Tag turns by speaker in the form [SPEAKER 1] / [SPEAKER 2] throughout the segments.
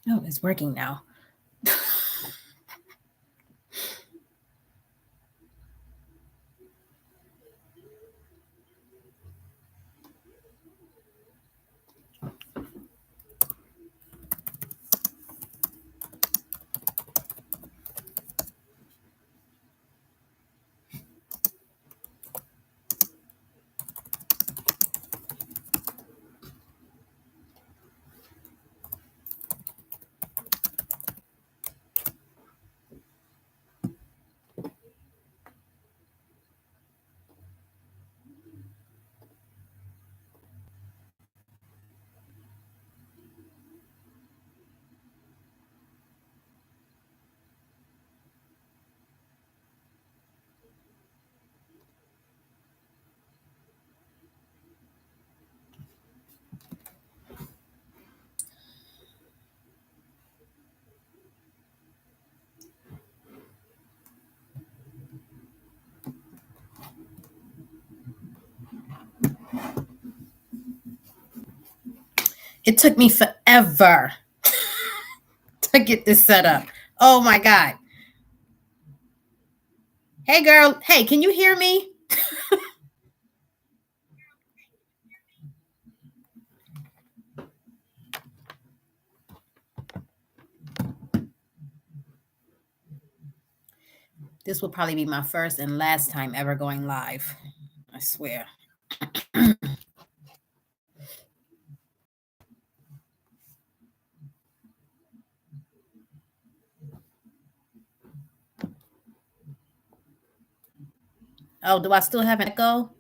[SPEAKER 1] Oh, it's working now. It took me forever to get this set up. Oh my God. Hey, girl. Hey, can you hear me? This will probably be my first and last time ever going live. I swear. Oh, do I still have an echo?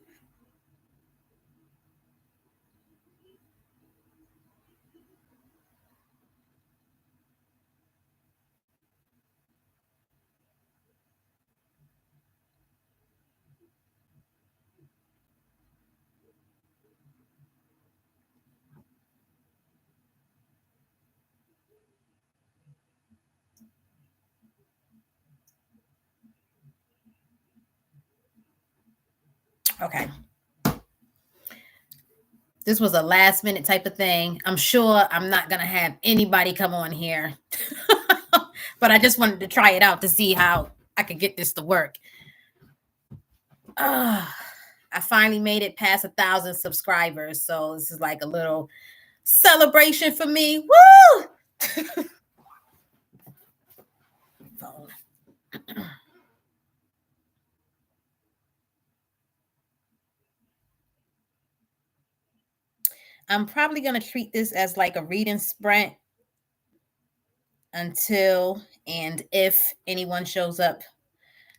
[SPEAKER 1] Okay. This was a last minute type of thing. I'm sure I'm not going to have anybody come on here. But I just wanted to try it out to see how I could get this to work. I finally made it past 1,000 subscribers. So this is like a little celebration for me. Woo! Phone. I'm probably going to treat this as like a reading sprint until and if anyone shows up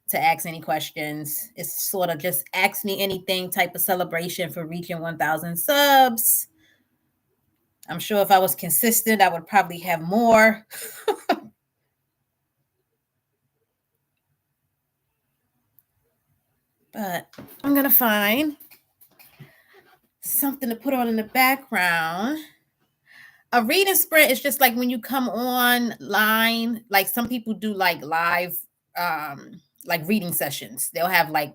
[SPEAKER 1] to ask any questions. It's sort of just ask me anything type of celebration for reaching 1,000 subs. I'm sure if I was consistent, I would probably have more. But I'm going to find something to put on in the background. A reading sprint is just like when you come online, like some people do like live like reading sessions. They'll have like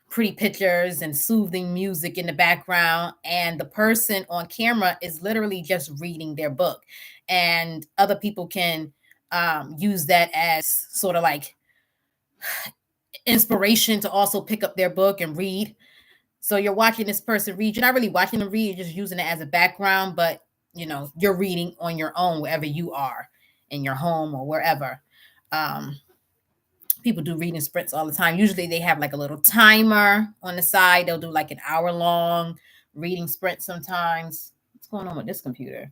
[SPEAKER 1] pretty pictures and soothing music in the background, and the person on camera is literally just reading their book, and other people can use that as sort of like inspiration to also pick up their book and read. So you're watching this person read. You're not really watching them read, you're just using it as a background, but you're reading on your own wherever you are, in your home or wherever. Um, People do reading sprints all the time. Usually they have like a little timer on the side. They'll do like an hour long reading sprint sometimes. What's going on with this computer?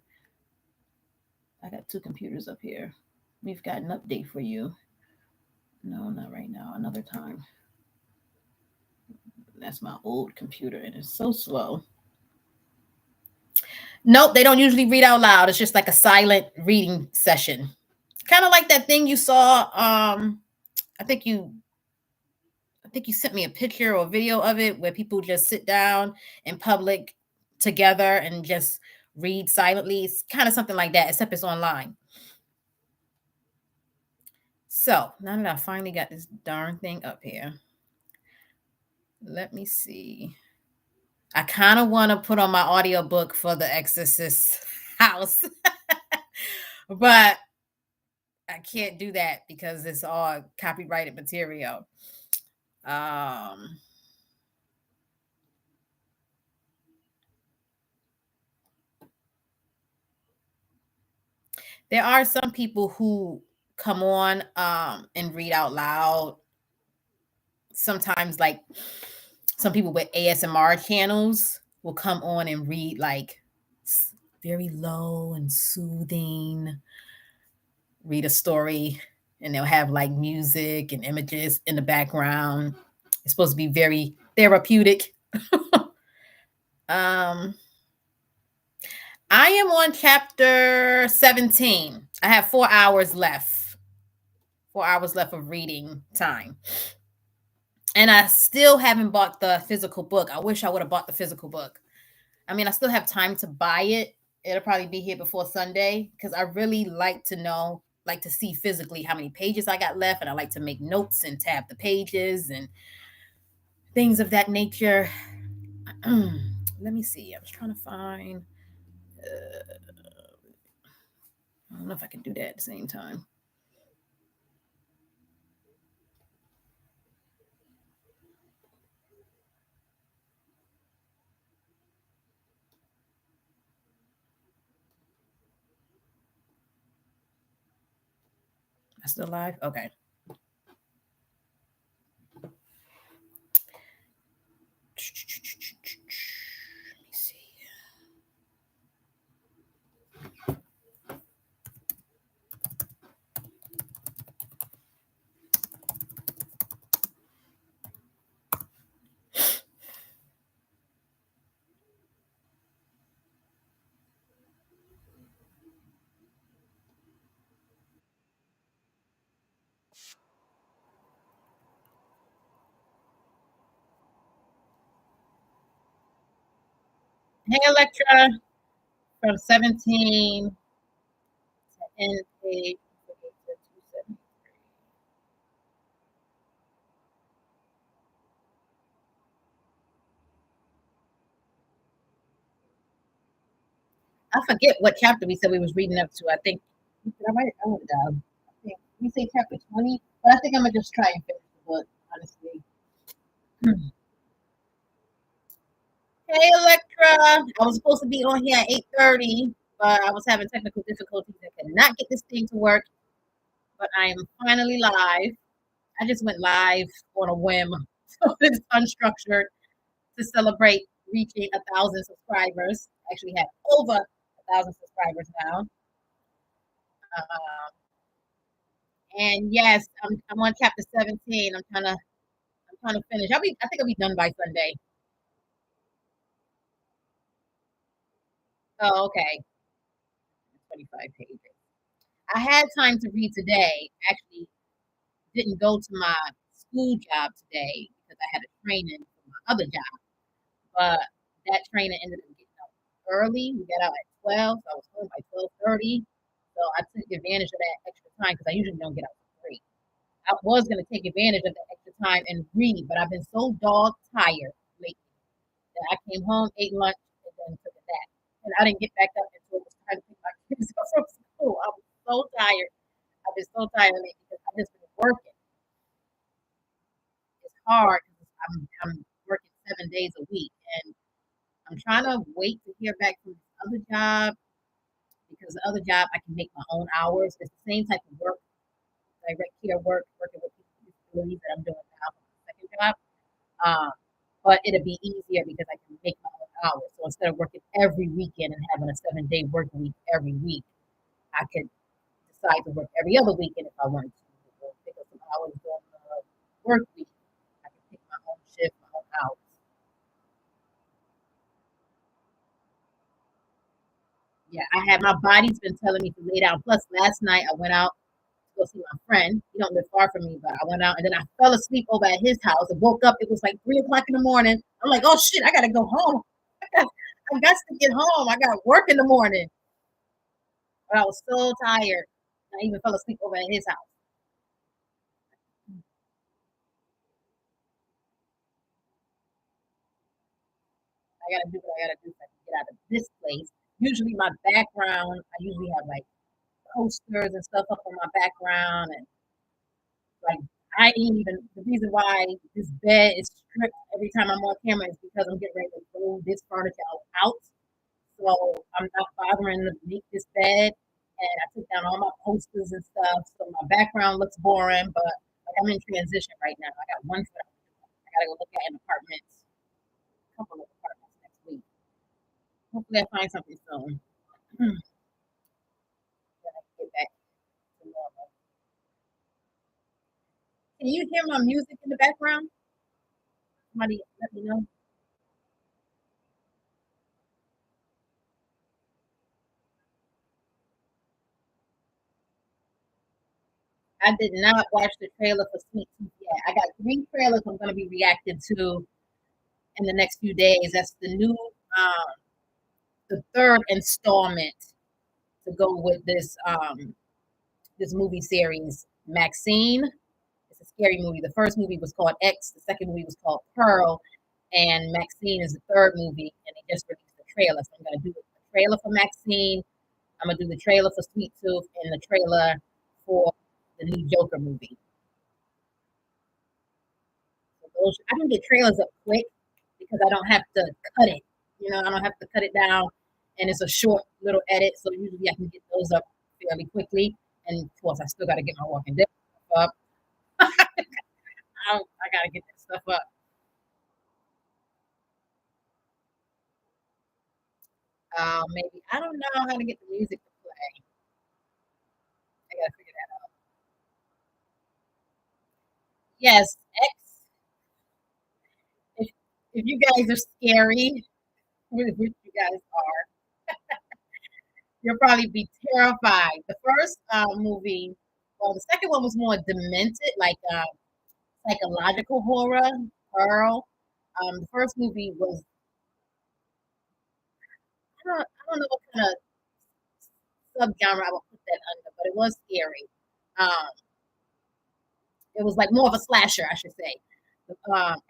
[SPEAKER 1] I got two computers up here. We've got an update for you. No, not right now. Another time. That's my old computer and it's so slow. Nope, they don't usually read out loud. It's just like a silent reading session. Kind of like that thing you saw. I think you sent me a picture or a video of it where people just sit down in public together and just read silently. It's kind of something like that, except it's online. So now that I finally got this darn thing up here, let me see. I kind of want to put on my audiobook for the Exorcist house. But I can't do that because it's all copyrighted material. Um, there are some people who come on and read out loud. Sometimes, like some people with ASMR channels will come on and read like very low and soothing, read a story, and they'll have like music and images in the background. It's supposed to be very therapeutic. um, I am on chapter 17. I have 4 hours left. 4 hours left of reading time. And I still haven't bought the physical book. I wish I would have bought the physical book. I mean, I still have time to buy it. It'll probably be here before Sunday because I really like to know, like to see physically how many pages I got left. And I like to make notes and tab the pages and things of that nature. Let me see. I was trying to find. I don't know if I can do that at the same time. Am I still live? Okay. Let me see. Hey, Electra, from 17 to end page. I forget what chapter we said we was reading up to. I think I might have wrote it down. I think we say chapter 20, but I think I'm gonna just try and finish the book, honestly. Hey, Electra. I was supposed to be on here at 8:30, but I was having technical difficulties and could not get this thing to work. But I am finally live. I just went live on a whim. So it's unstructured to celebrate reaching 1,000 subscribers. I actually have over 1,000 subscribers now. And yes, I'm on chapter 17. I'm trying to finish. I think I'll be done by Sunday. Oh, okay. 25 pages. I had time to read today. Actually, didn't go to my school job today because I had a training for my other job. But that training ended up getting out early. We got out at 12, so I was home by 12:30. So I took advantage of that extra time because I usually don't get out for free. I was going to take advantage of that extra time and read, but I've been so dog tired lately that I came home, ate lunch, and then took a nap. And I didn't get back up until it was time to pick my kids up from school. I was so tired. I've been so tired lately because I've just been working. It's hard because I'm working 7 days a week, and I'm trying to wait to hear back from this other job because the other job I can make my own hours. It's the same type of work, direct care work, working with people with disabilities that I'm doing now for my second job. Um, but it'll be easier because I can make my own hours. So instead of working every weekend and having a 7 day work week every week, I could decide to work every other weekend if I wanted to. Or pick up some hours during the work week. I can pick my own shift, my own hours. Yeah, I had my body's been telling me to lay down. Plus, last night I went out to go see my friend. He don't live far from me, but I went out and then I fell asleep over at his house and woke up. It was like 3 o'clock in the morning. I'm like, oh shit, I gotta go home. I got to get home. I got work in the morning. But I was so tired. I even fell asleep over at his house. I gotta do what I gotta do so I can get out of this place. Usually my background, I usually have like posters and stuff up on my background, and like I ain't even the reason why this bed is stripped every time I'm on camera is because I'm getting ready to throw this furniture out. So I'm not bothering to make this bed. And I took down all my posters and stuff. So my background looks boring, but like I'm in transition right now. I got one foot. I gotta go look at an apartment, a couple of apartments next week. Hopefully I find something soon. Then I can get back to normal. Can you hear my music in the background? Somebody let me know. I did not watch the trailer for Sweet Tooth yet. I got three trailers I'm gonna be reacting to in the next few days. That's the new the third installment to go with this movie series, Maxine. It's a scary movie. The first movie was called X, the second movie was called Pearl, and Maxine is the third movie, and they just released the trailer. So I'm gonna do the trailer for Maxine. I'm gonna do the trailer for Sweet Tooth and the trailer for the new Joker movie. So those, I can get trailers up quick because I don't have to cut it. You know, I don't have to cut it down, and it's a short little edit. So usually I can get those up fairly quickly. And of course, I still got to get my Walking Dead stuff up. I got to get that stuff up. Maybe I don't know how to get the music to play. I got to figure that out. Yes, X. If if you guys are scary, which you guys are, you'll probably be terrified. The first movie, well, the second one was more demented, like psychological horror, Pearl. The first movie was I don't know what kind of subgenre I would put that under, but it was scary. Um, it was like more of a slasher, I should say.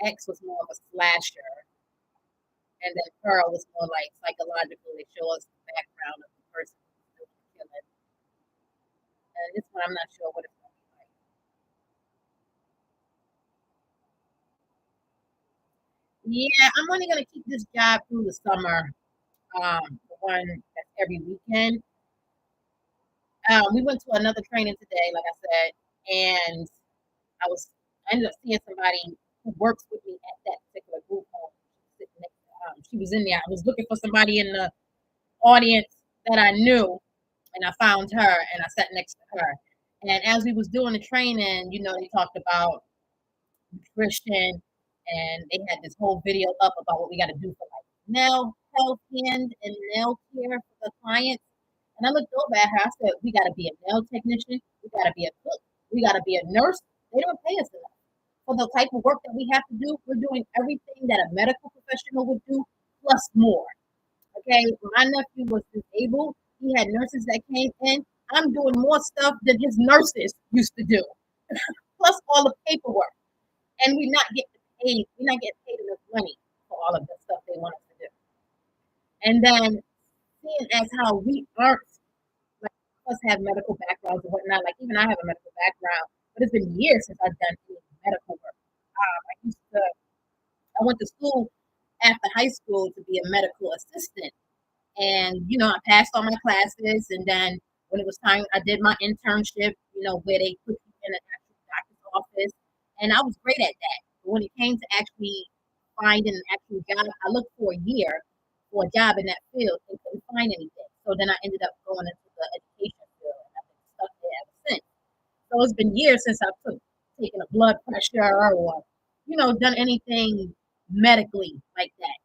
[SPEAKER 1] X was more of a slasher, and then Pearl was more like psychological. They show us the background of the person who's doing the killing. And this one, I'm not sure what it's going to be like. Yeah, I'm only going to keep this job through the summer. The one that's every weekend. We went to another training today, like I said, and I was I ended up seeing somebody who works with me at that particular group home. She was in there. I was looking for somebody in the audience that I knew, and I found her, and I sat next to her. And as we was doing the training, you know, they talked about nutrition, and they had this whole video up about what we got to do for like nail health, hand and nail care for the clients. And I looked over at her. I said, "We got to be a nail technician. We got to be a cook. We got to be a nurse. They don't pay us enough for the type of work that we have to do. We're doing everything that a medical professional would do, plus more." Okay, my nephew was disabled. He had nurses that came in. I'm doing more stuff than his nurses used to do, plus all the paperwork. And we're not getting paid. We're not getting paid enough money for all of the stuff they want us to do. And then seeing as how we aren't like us have medical backgrounds and whatnot. Like even I have a medical background, but it's been years since I've done any medical work. I went to school after high school to be a medical assistant. And, you know, I passed all my classes. And then when it was time, I did my internship, you know, where they put you in an actual doctor's office. And I was great at that. But when it came to actually finding an actual job, I looked for a year for a job in that field and couldn't find anything. So then I ended up going into the education field and I've been stuck there ever since. So it's been years since I've taken a blood pressure or, you know, done anything medically like that.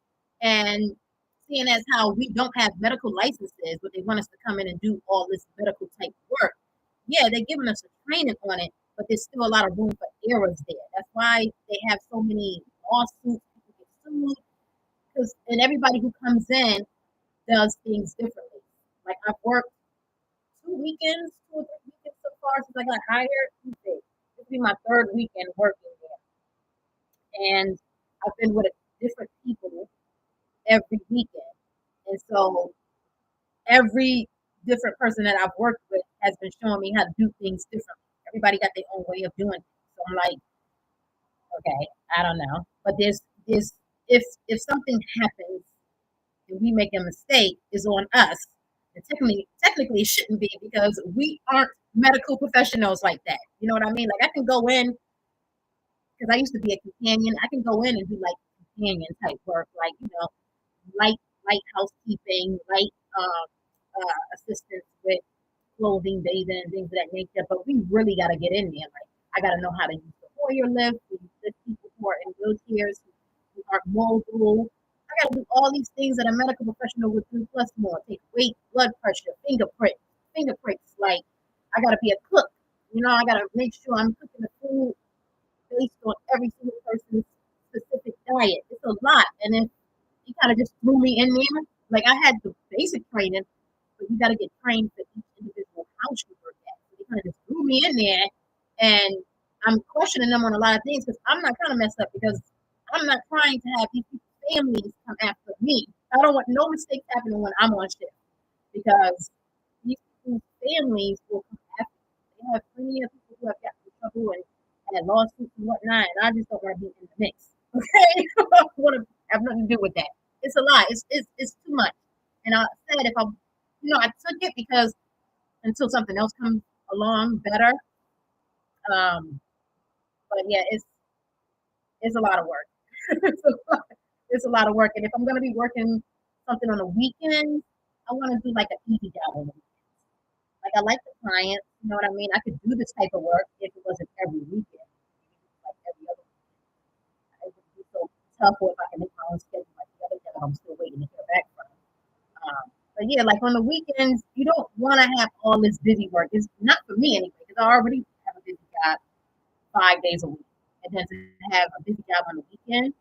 [SPEAKER 1] And seeing as how we don't have medical licenses, but they want us to come in and do all this medical type work, yeah, they're giving us a training on it, but there's still a lot of room for errors there. That's why they have so many lawsuits, people get sued, because and everybody who comes in does things differently. Like I've worked 2 or 3 weekends so far since I got hired. This will be my third weekend working there, and I've been with different people every weekend, and so every different person that I've worked with has been showing me how to do things differently. Everybody got their own way of doing things. So I'm like, okay, I don't know. But there's if something happens and we make a mistake, is on us. And technically it shouldn't be because we aren't medical professionals like that. You know what I mean? Like I can go in because I used to be a companion. I can go in and do like companion type work, like light housekeeping, light assistance with clothing, bathing, and things of that nature. But we really got to get in there. Like I got to know how to use the Hoyer lift, to lift people who are in wheelchairs, who aren't mobile. I got to do all these things that a medical professional would do, plus more. Take weight, blood pressure, fingerprints. Like I got to be a cook. I got to make sure I'm cooking the food based on every single person's specific diet. It's a lot, and then he kind of just threw me in there. Like I had the basic training, but you got to get trained for each individual house you work at. So they kind of just threw me in there, and I'm questioning them on a lot of things because I'm not kind of messed up because I'm not trying to have these families come after me. I don't want no mistakes happening when I'm on shift because these people's families will come after me. They have plenty of people who have gotten in trouble and had lawsuits and whatnot, and I just don't want to be in the mix. Okay, I don't want to have nothing to do with that. It's a lot. It's too much. And I said if I took it because until something else comes along better. Um, but yeah, it's a lot of work. It's a lot of work. And if I'm gonna be working something on the weekend, I want to do like an easy job on the weekend. Like I like the clients, you know what I mean? I could do this type of work if it wasn't every weekend, like every other weekend. It would be so tough or if I can make my own schedule like the other job I'm still waiting to hear back from. But yeah, like on the weekends, you don't want to have all this busy work. It's not for me anyway, because I already have a busy job 5 days a week. And then to have a busy job on the weekend,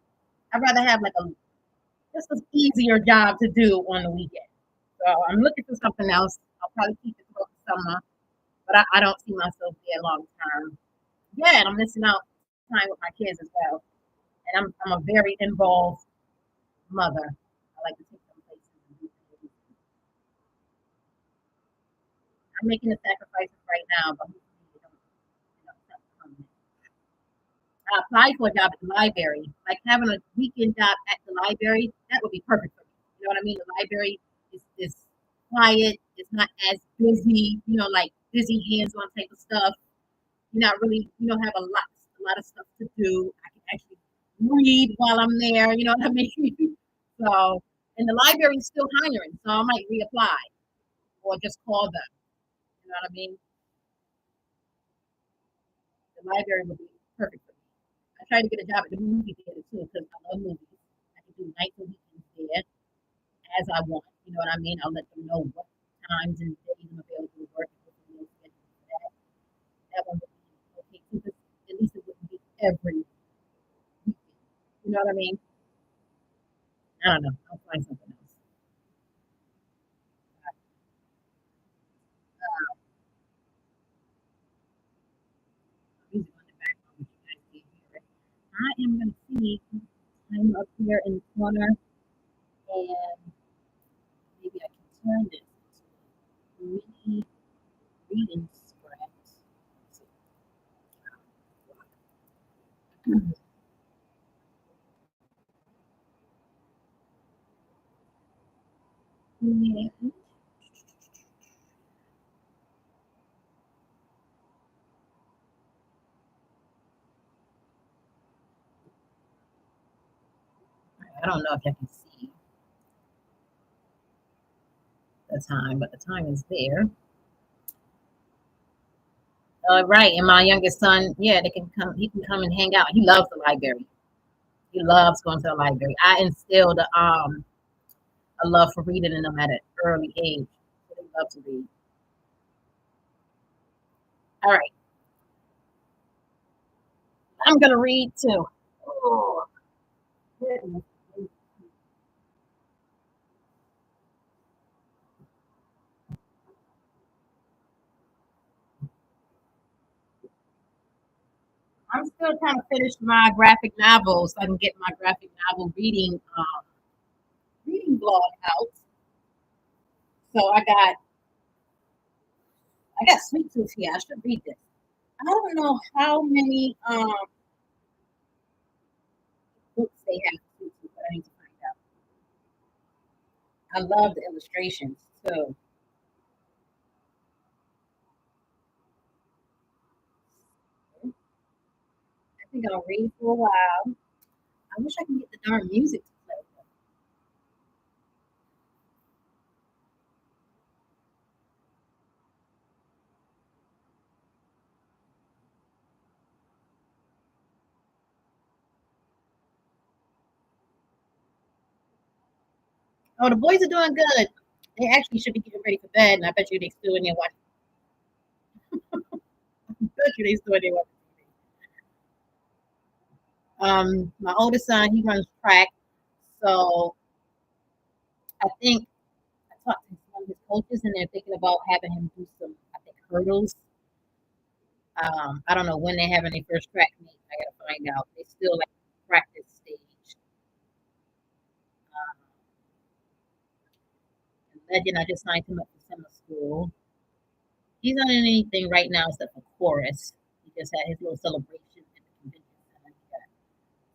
[SPEAKER 1] I'd rather have like a just an easier job to do on the weekend. So I'm looking for something else. I'll probably keep it throughout the summer, but I don't see myself there long term. Yeah, and I'm missing out time with my kids as well. And I'm a very involved mother. I like to take them places and do things. I'm making the sacrifices right now, but hopefully it's not permanent. I applied for a job at the library. Like having a weekend job at the library, that would be perfect for me. You know what I mean? The library is quiet. It's not as busy. Like busy hands-on type of stuff. You're not really, have a lot of stuff to do. I can actually read while I'm there. You know what I mean? So, and the library is still hiring, so I might reapply or just call them. You know what I mean? The library would be perfect for me. I tried to get a job at the movie theater too because I love movies. I can do nights and weekends there as I want. You know what I mean? I'll let them know what times and days I'm available to work and schedule for that. That one would be okay too, because at least it wouldn't be every weekend. You know what I mean? I don't know. I'll find something else. Music on the background, but you guys can't hear it. I am going to see. I'm up here in the corner, and maybe I can turn this into a mini reading spread. Yeah. I don't know if I can see the time, but the time is there. Right, and my youngest son, yeah, they can come. He can come and hang out. He loves the library. He loves going to the library. I instilled a love for reading in them at an early age. So they love to read. All right, I'm gonna read too. Oh, goodness. I'm still trying to finish my graphic novel so I can get my graphic novel reading blog out. So I got Sweet Tooth here. I should read this. I don't know how many books they have for Sweet Tooth, but I need to find out. I love the illustrations too. I think I'll read for a while. I wish I could get the darn music to play. Oh, the boys are doing good. They actually should be getting ready for bed, and I bet you they still in there watching. I bet you they still in there watching TV. My oldest son, he runs track, so I think I talked to one of his coaches, and they're thinking about having him do some, I think, hurdles. I don't know when they're having their first track meet. I gotta find out. They still like practice stage. Um, Legend, I just signed him up for summer school. He's not in anything right now except for chorus. He just had his little celebration at the convention center. He got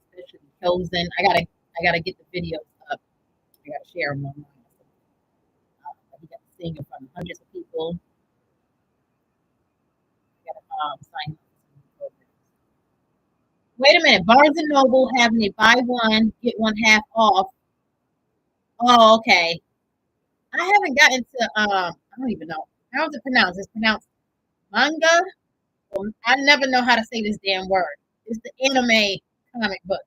[SPEAKER 1] especially chosen. I gotta get the videos up. I gotta share them online. But he got to sing in front of hundreds of people. I gotta sign him up for some programs. Wait a minute, Barnes and Noble having a buy one get one half off. Oh, okay. I haven't gotten to I don't even know. How's it pronounced? It's pronounced manga. I never know how to say this damn word. It's the anime comic book.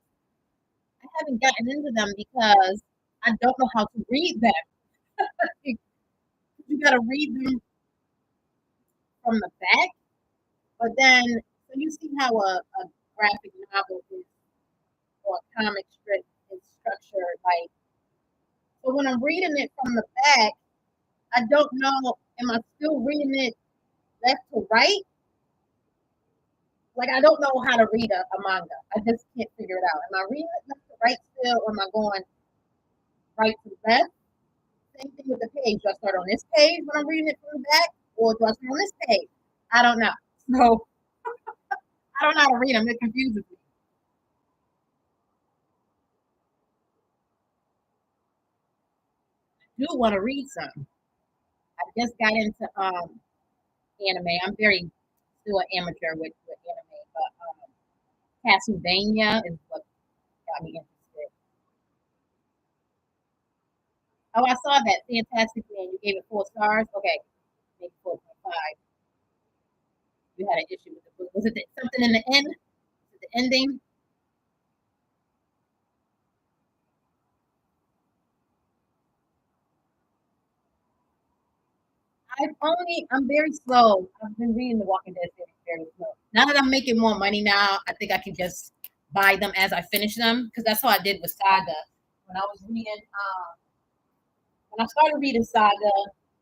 [SPEAKER 1] I haven't gotten into them because I don't know how to read them. You gotta read them from the back, but then so you see how a graphic novel is or a comic strip is structured. Like so when I'm reading it from the back, I don't know. Am I still reading it left to right? Like I don't know how to read a manga. I just can't figure it out. Am I reading it left to right still, or am I going right to left? Same thing with the page. Do I start on this page when I'm reading it from the back, or do I start on this page? I don't know. So I don't know how to read them. It confuses me. I do want to read some. I just got into anime. I'm very still an amateur with anime, but Castlevania is what got me interested. Oh, I saw that. Fantastic Man. You gave it 4 stars. Okay, maybe 4.5. You had an issue with the book. Was it something in the end? Was it the ending? I'm very slow. I've been reading The Walking Dead series very slow. Now that I'm making more money now, I think I can just buy them as I finish them because that's how I did with Saga. When I was reading, when I started reading Saga,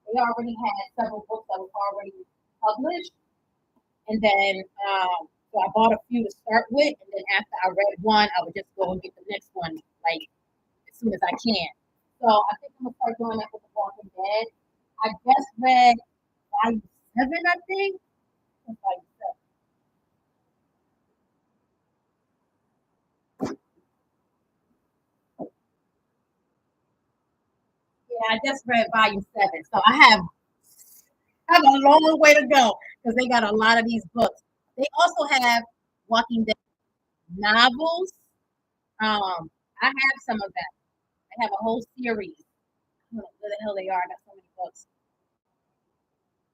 [SPEAKER 1] they already had several books that were already published, and then so I bought a few to start with, and then after I read one, I would just go and get the next one like as soon as I can. So I think I'm gonna start doing that with The Walking Dead. I just read volume 7, I think. Volume 7. Yeah, I just read volume 7, so I have a long way to go because they got a lot of these books. They also have Walking Dead novels. I have some of them. I have a whole series. I don't know where the hell they are. I got so many books.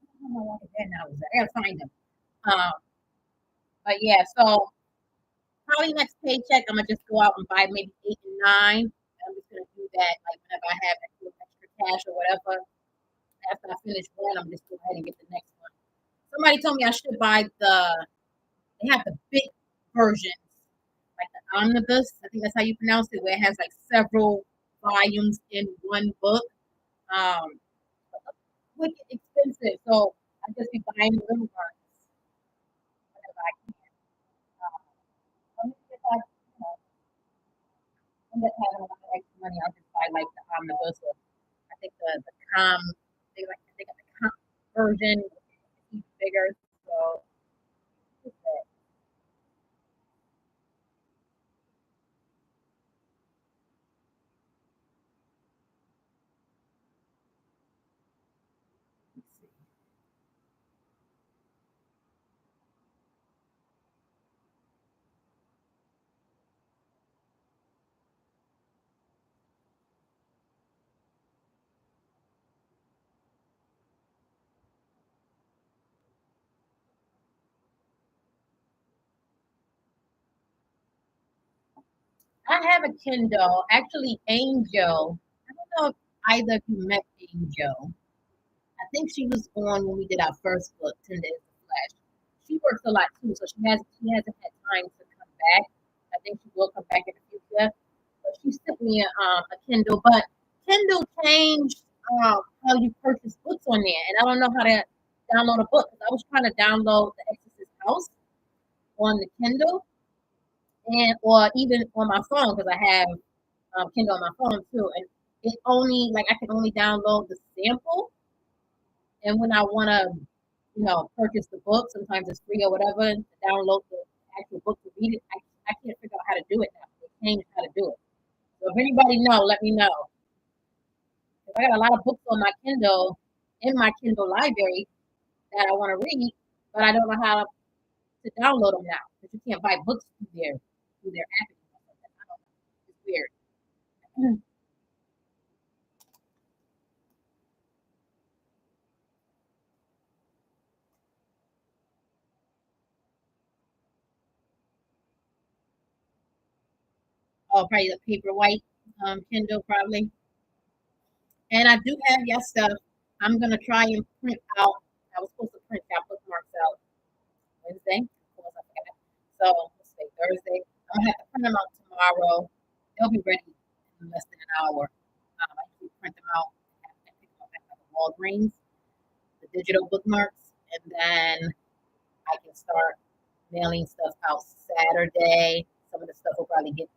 [SPEAKER 1] I don't know Walking Dead novels. I gotta find them. Um, but yeah, so probably next paycheck, I'm gonna just go out and buy maybe 8 and 9. I'm just gonna do that like whenever I have extra cash or whatever. After I finish one, I'm just go ahead and get the next one. Somebody told me I should buy they have the big versions, like the omnibus. I think that's how you pronounce it, where it has like several volumes in one book. Um, Wicked expensive, so I just be buying the little ones whenever I can. If I, end up having a lot of extra money, I'll just buy like the omnibus. Or I think the com, they got the com version, bigger. So I have a Kindle. Actually, Angel. I don't know if either of you met Angel. I think she was on when we did our first book, 10 Days of Flash. She works a lot too, so she hasn't had time to come back. I think she will come back in the future. But she sent me a Kindle. But Kindle changed how you purchase books on there, and I don't know how to download a book. 'Cause I was trying to download The Exorcist House on the Kindle, and or even on my phone because I have Kindle on my phone too, and it only like I can only download the sample, and when I want to, purchase the book, sometimes it's free or whatever, and to download the actual book to read it, I can't figure out how to do it now. They changed how to do it. So if anybody know, let me know. 'Cause I got a lot of books on my Kindle in my Kindle library that I want to read, but I don't know how to download them now because you can't buy books through their app anymore. I don't know. It's weird. Oh, probably the paper white Kindle, probably. And I do have your stuff. I'm gonna try and print out. I was supposed to print out bookmarks out Wednesday. Of course, I forgot. So let's say Thursday. I'm gonna have to print them out tomorrow. They'll be ready in less than an hour. I usually print them out and pick them up at like Walgreens, the digital bookmarks, and then I can start mailing stuff out Saturday. Some of the stuff will probably get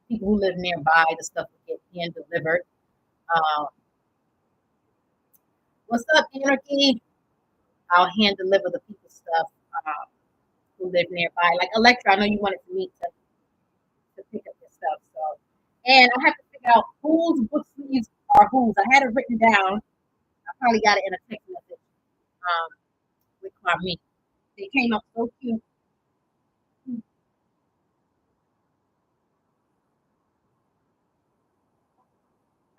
[SPEAKER 1] people who live nearby. The stuff will get hand delivered. Um, what's up, Anarchy? I'll hand deliver the people stuff who live nearby. Like Electra, I know you wanted to meet to pick up your stuff. So, and I have to figure out whose book sleeves are whose. I had it written down. I probably got it in a text message um, with Carmi. They came up so cute.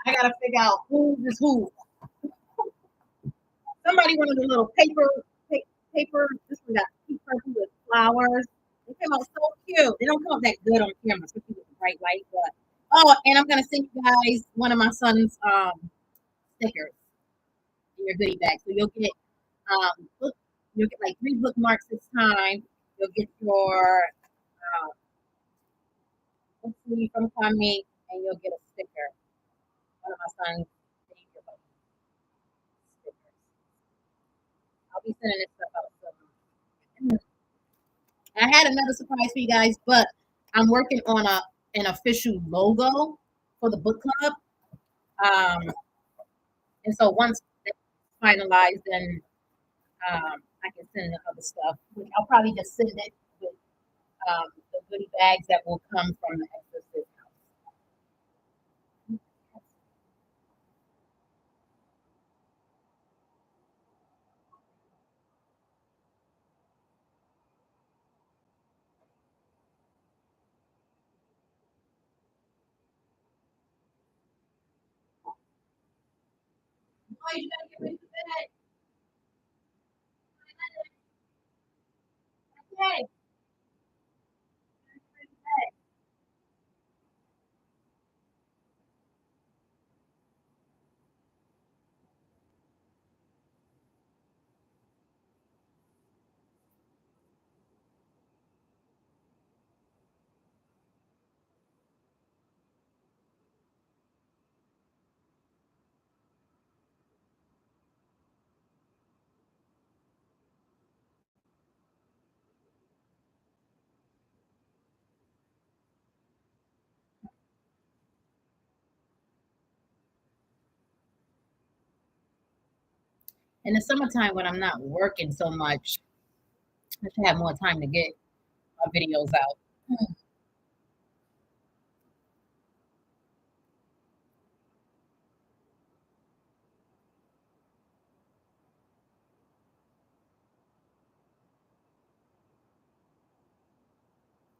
[SPEAKER 1] I gotta figure out whose is who. Somebody wanted a little paper. This one got paper with flowers. They came out so cute. They don't come up that good on camera, especially with the bright light. But oh, and I'm gonna send you guys one of my son's stickers in your goodie bag. So you'll get like 3 bookmarks this time. You'll get your hopefully from Kwame, and you'll get a sticker. One of my son's favorite stickers. I'll be sending this stuff out soon. I had another surprise for you guys, but I'm working on an official logo for the book club. Um, and so once that's finalized, then I can send the other stuff. Which I'll probably just send it with the goodie bags that will come from the Exorcist house. Oh, you gotta get ready for bed. Okay. In the summertime when I'm not working so much, I should have more time to get my videos out.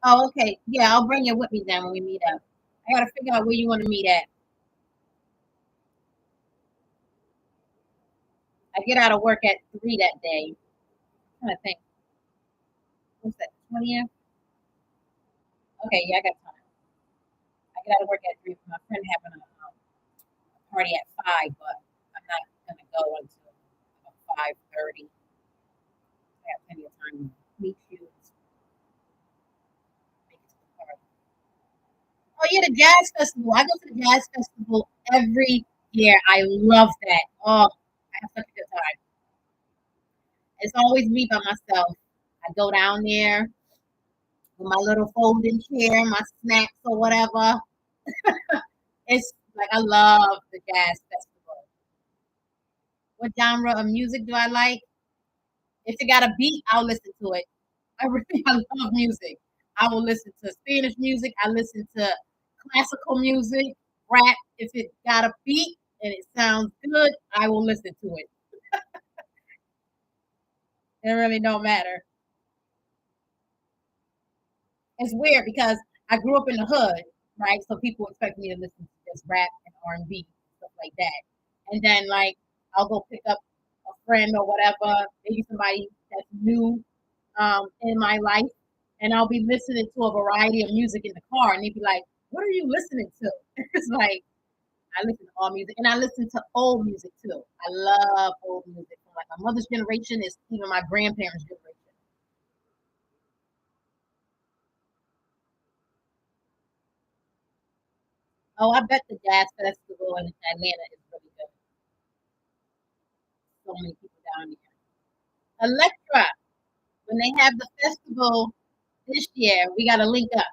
[SPEAKER 1] Oh, okay. Yeah, I'll bring you with me then when we meet up. I gotta figure out where you want to meet at. I get out of work at 3 that day. I'm trying to think. What's that? 20th? Okay, yeah, I got time. I get out of work at 3. My friend having a party at 5, but I'm not gonna go until 5:30. I have plenty of time to meet you and make it to the party. Oh yeah, the jazz festival. I go to the jazz festival every year. I love that. Oh, I have such a good time. It's always me by myself. I go down there with my little folding chair, my snacks or whatever. It's like I love the jazz festival. What genre of music do I like? If it got a beat, I'll listen to it. I really I love music. I will listen to Spanish music. I listen to classical music, rap. If it got a beat and it sounds good, I will listen to it. It really don't matter. It's weird because I grew up in the hood, right? So people expect me to listen to just rap and R&B stuff like that. And then like I'll go pick up a friend or whatever, maybe somebody that's new in my life, and I'll be listening to a variety of music in the car, and they'd be like, "What are you listening to?" It's like I listen to all music, and I listen to old music too. I love old music. From like my mother's generation is even my grandparents' generation. Oh, I bet the jazz festival in Atlanta is really good. So many people down there. Electra, when they have the festival this year, we got to link up.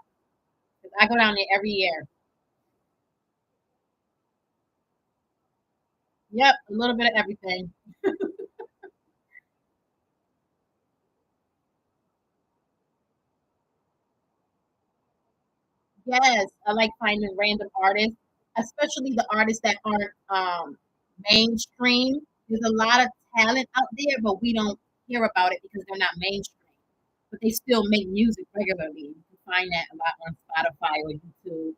[SPEAKER 1] 'Cause I go down there every year. Yep, a little bit of everything. Yes, I like finding random artists, especially the artists that aren't mainstream. There's a lot of talent out there, but we don't hear about it because they're not mainstream. But they still make music regularly. You can find that a lot on Spotify or YouTube.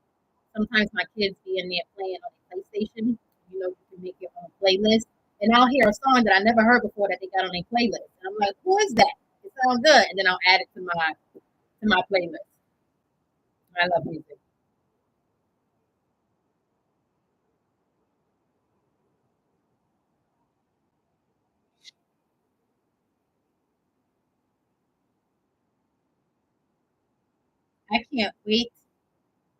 [SPEAKER 1] Sometimes my kids be in there playing on the PlayStation. You know, you can make your own playlist. And I'll hear a song that I never heard before that they got on their playlist. And I'm like, who is that? It sounds good. And then I'll add it to my playlist. I love music. I can't wait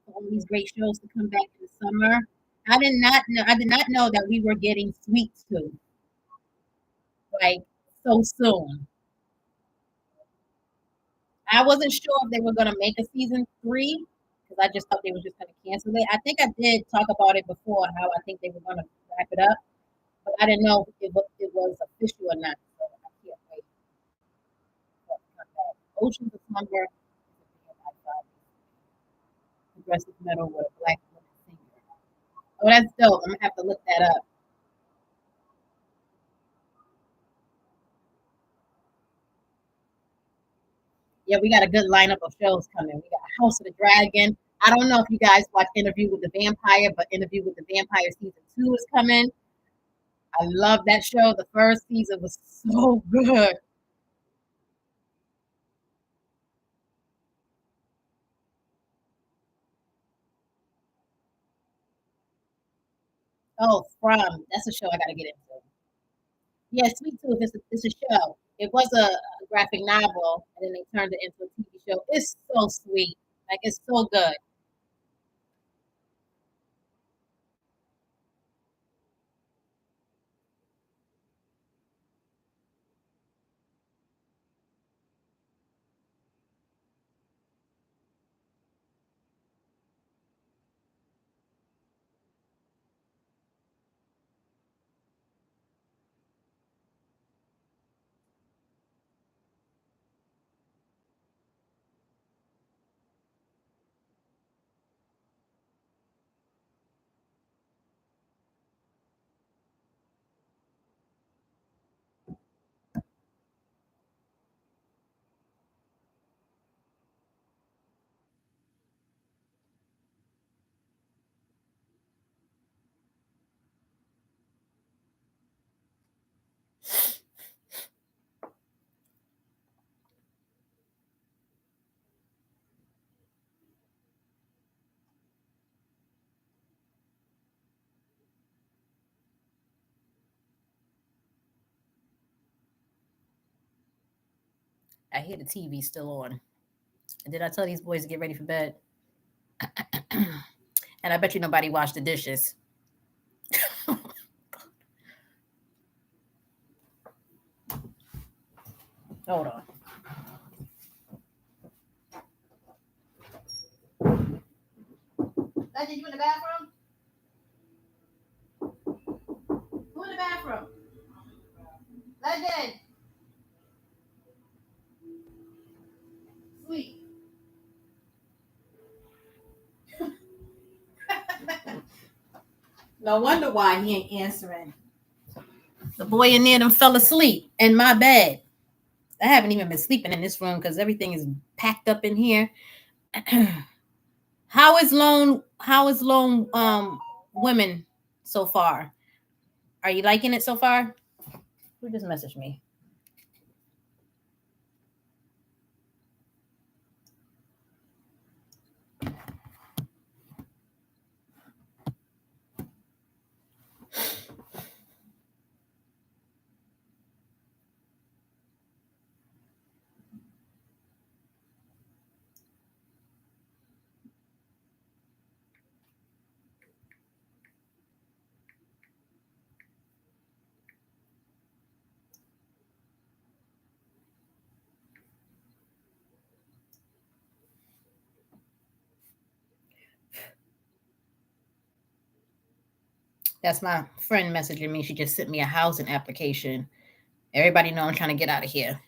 [SPEAKER 1] for all these great shows to come back in the summer. I did not know that we were getting Sweet Tooth like so soon. I wasn't sure if they were gonna make a season 3 because I just thought they were just gonna cancel it. I think I did talk about it before how I think they were gonna wrap it up, but I didn't know if it was official or not. So I can't wait for it to come back. Oceans of Slumber is a band I thought progressive metal with a black woman singer. Oh, that's dope. I'm gonna have to look that up. Yeah, we got a good lineup of shows coming. We got House of the Dragon. I don't know if you guys watch Interview with the Vampire, but Interview with the Vampire season 2 is coming. I love that show. The first season was so good. Oh, From. That's a show I got to get into. Yeah, Sweet Tooth is it's a show. It was a graphic novel, and then they turned it into a TV show. It's so sweet. Like, it's so good. I hear the TV still on. And did I tell these boys to get ready for bed? And I bet you nobody washed the dishes. Hold on. Legend, you in the bathroom? Who in the bathroom? Legend. Sweet. No wonder why he ain't answering. The boy in there done fell asleep in my bed. I haven't even been sleeping in this room because everything is packed up in here. How is Lone Women so far? Are you liking it so far? Who just messaged me? That's my friend messaging me. She just sent me a housing application. Everybody know I'm trying to get out of here.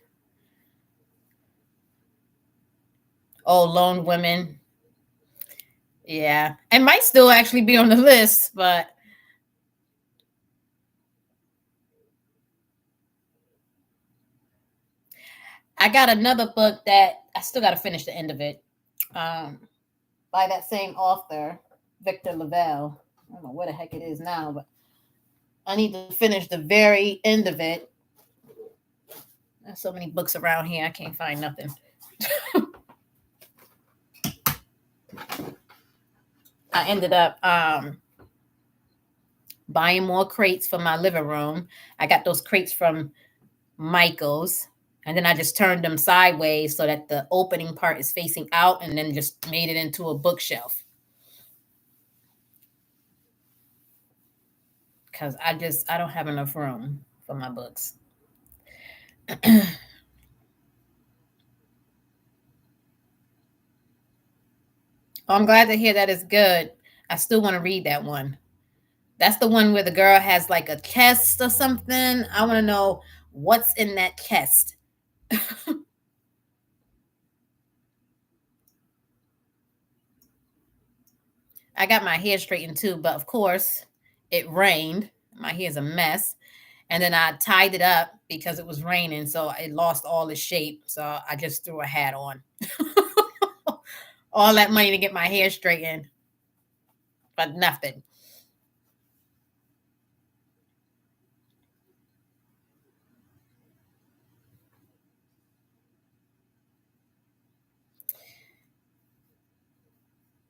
[SPEAKER 1] Oh, Lone Women. Yeah. It might still actually be on the list, but I got another book that I still got to finish the end of it. By that same author, Victor Lavelle. I don't know where the heck it is now, but I need to finish the very end of it. There's so many books around here, I can't find nothing. I ended up buying more crates for my living room. I got those crates from Michael's, and then I just turned them sideways so that the opening part is facing out, and then just made it into a bookshelf. Because I don't have enough room for my books. I'm glad to hear that it's good. I still want to read that one. That's the one where the girl has like a chest or something. I want to know what's in that chest. I got my hair straightened too, but of course it rained. My hair's a mess. And then I tied it up because it was raining, so it lost all its shape. So I just threw a hat on. All that money to get my hair straightened, but nothing.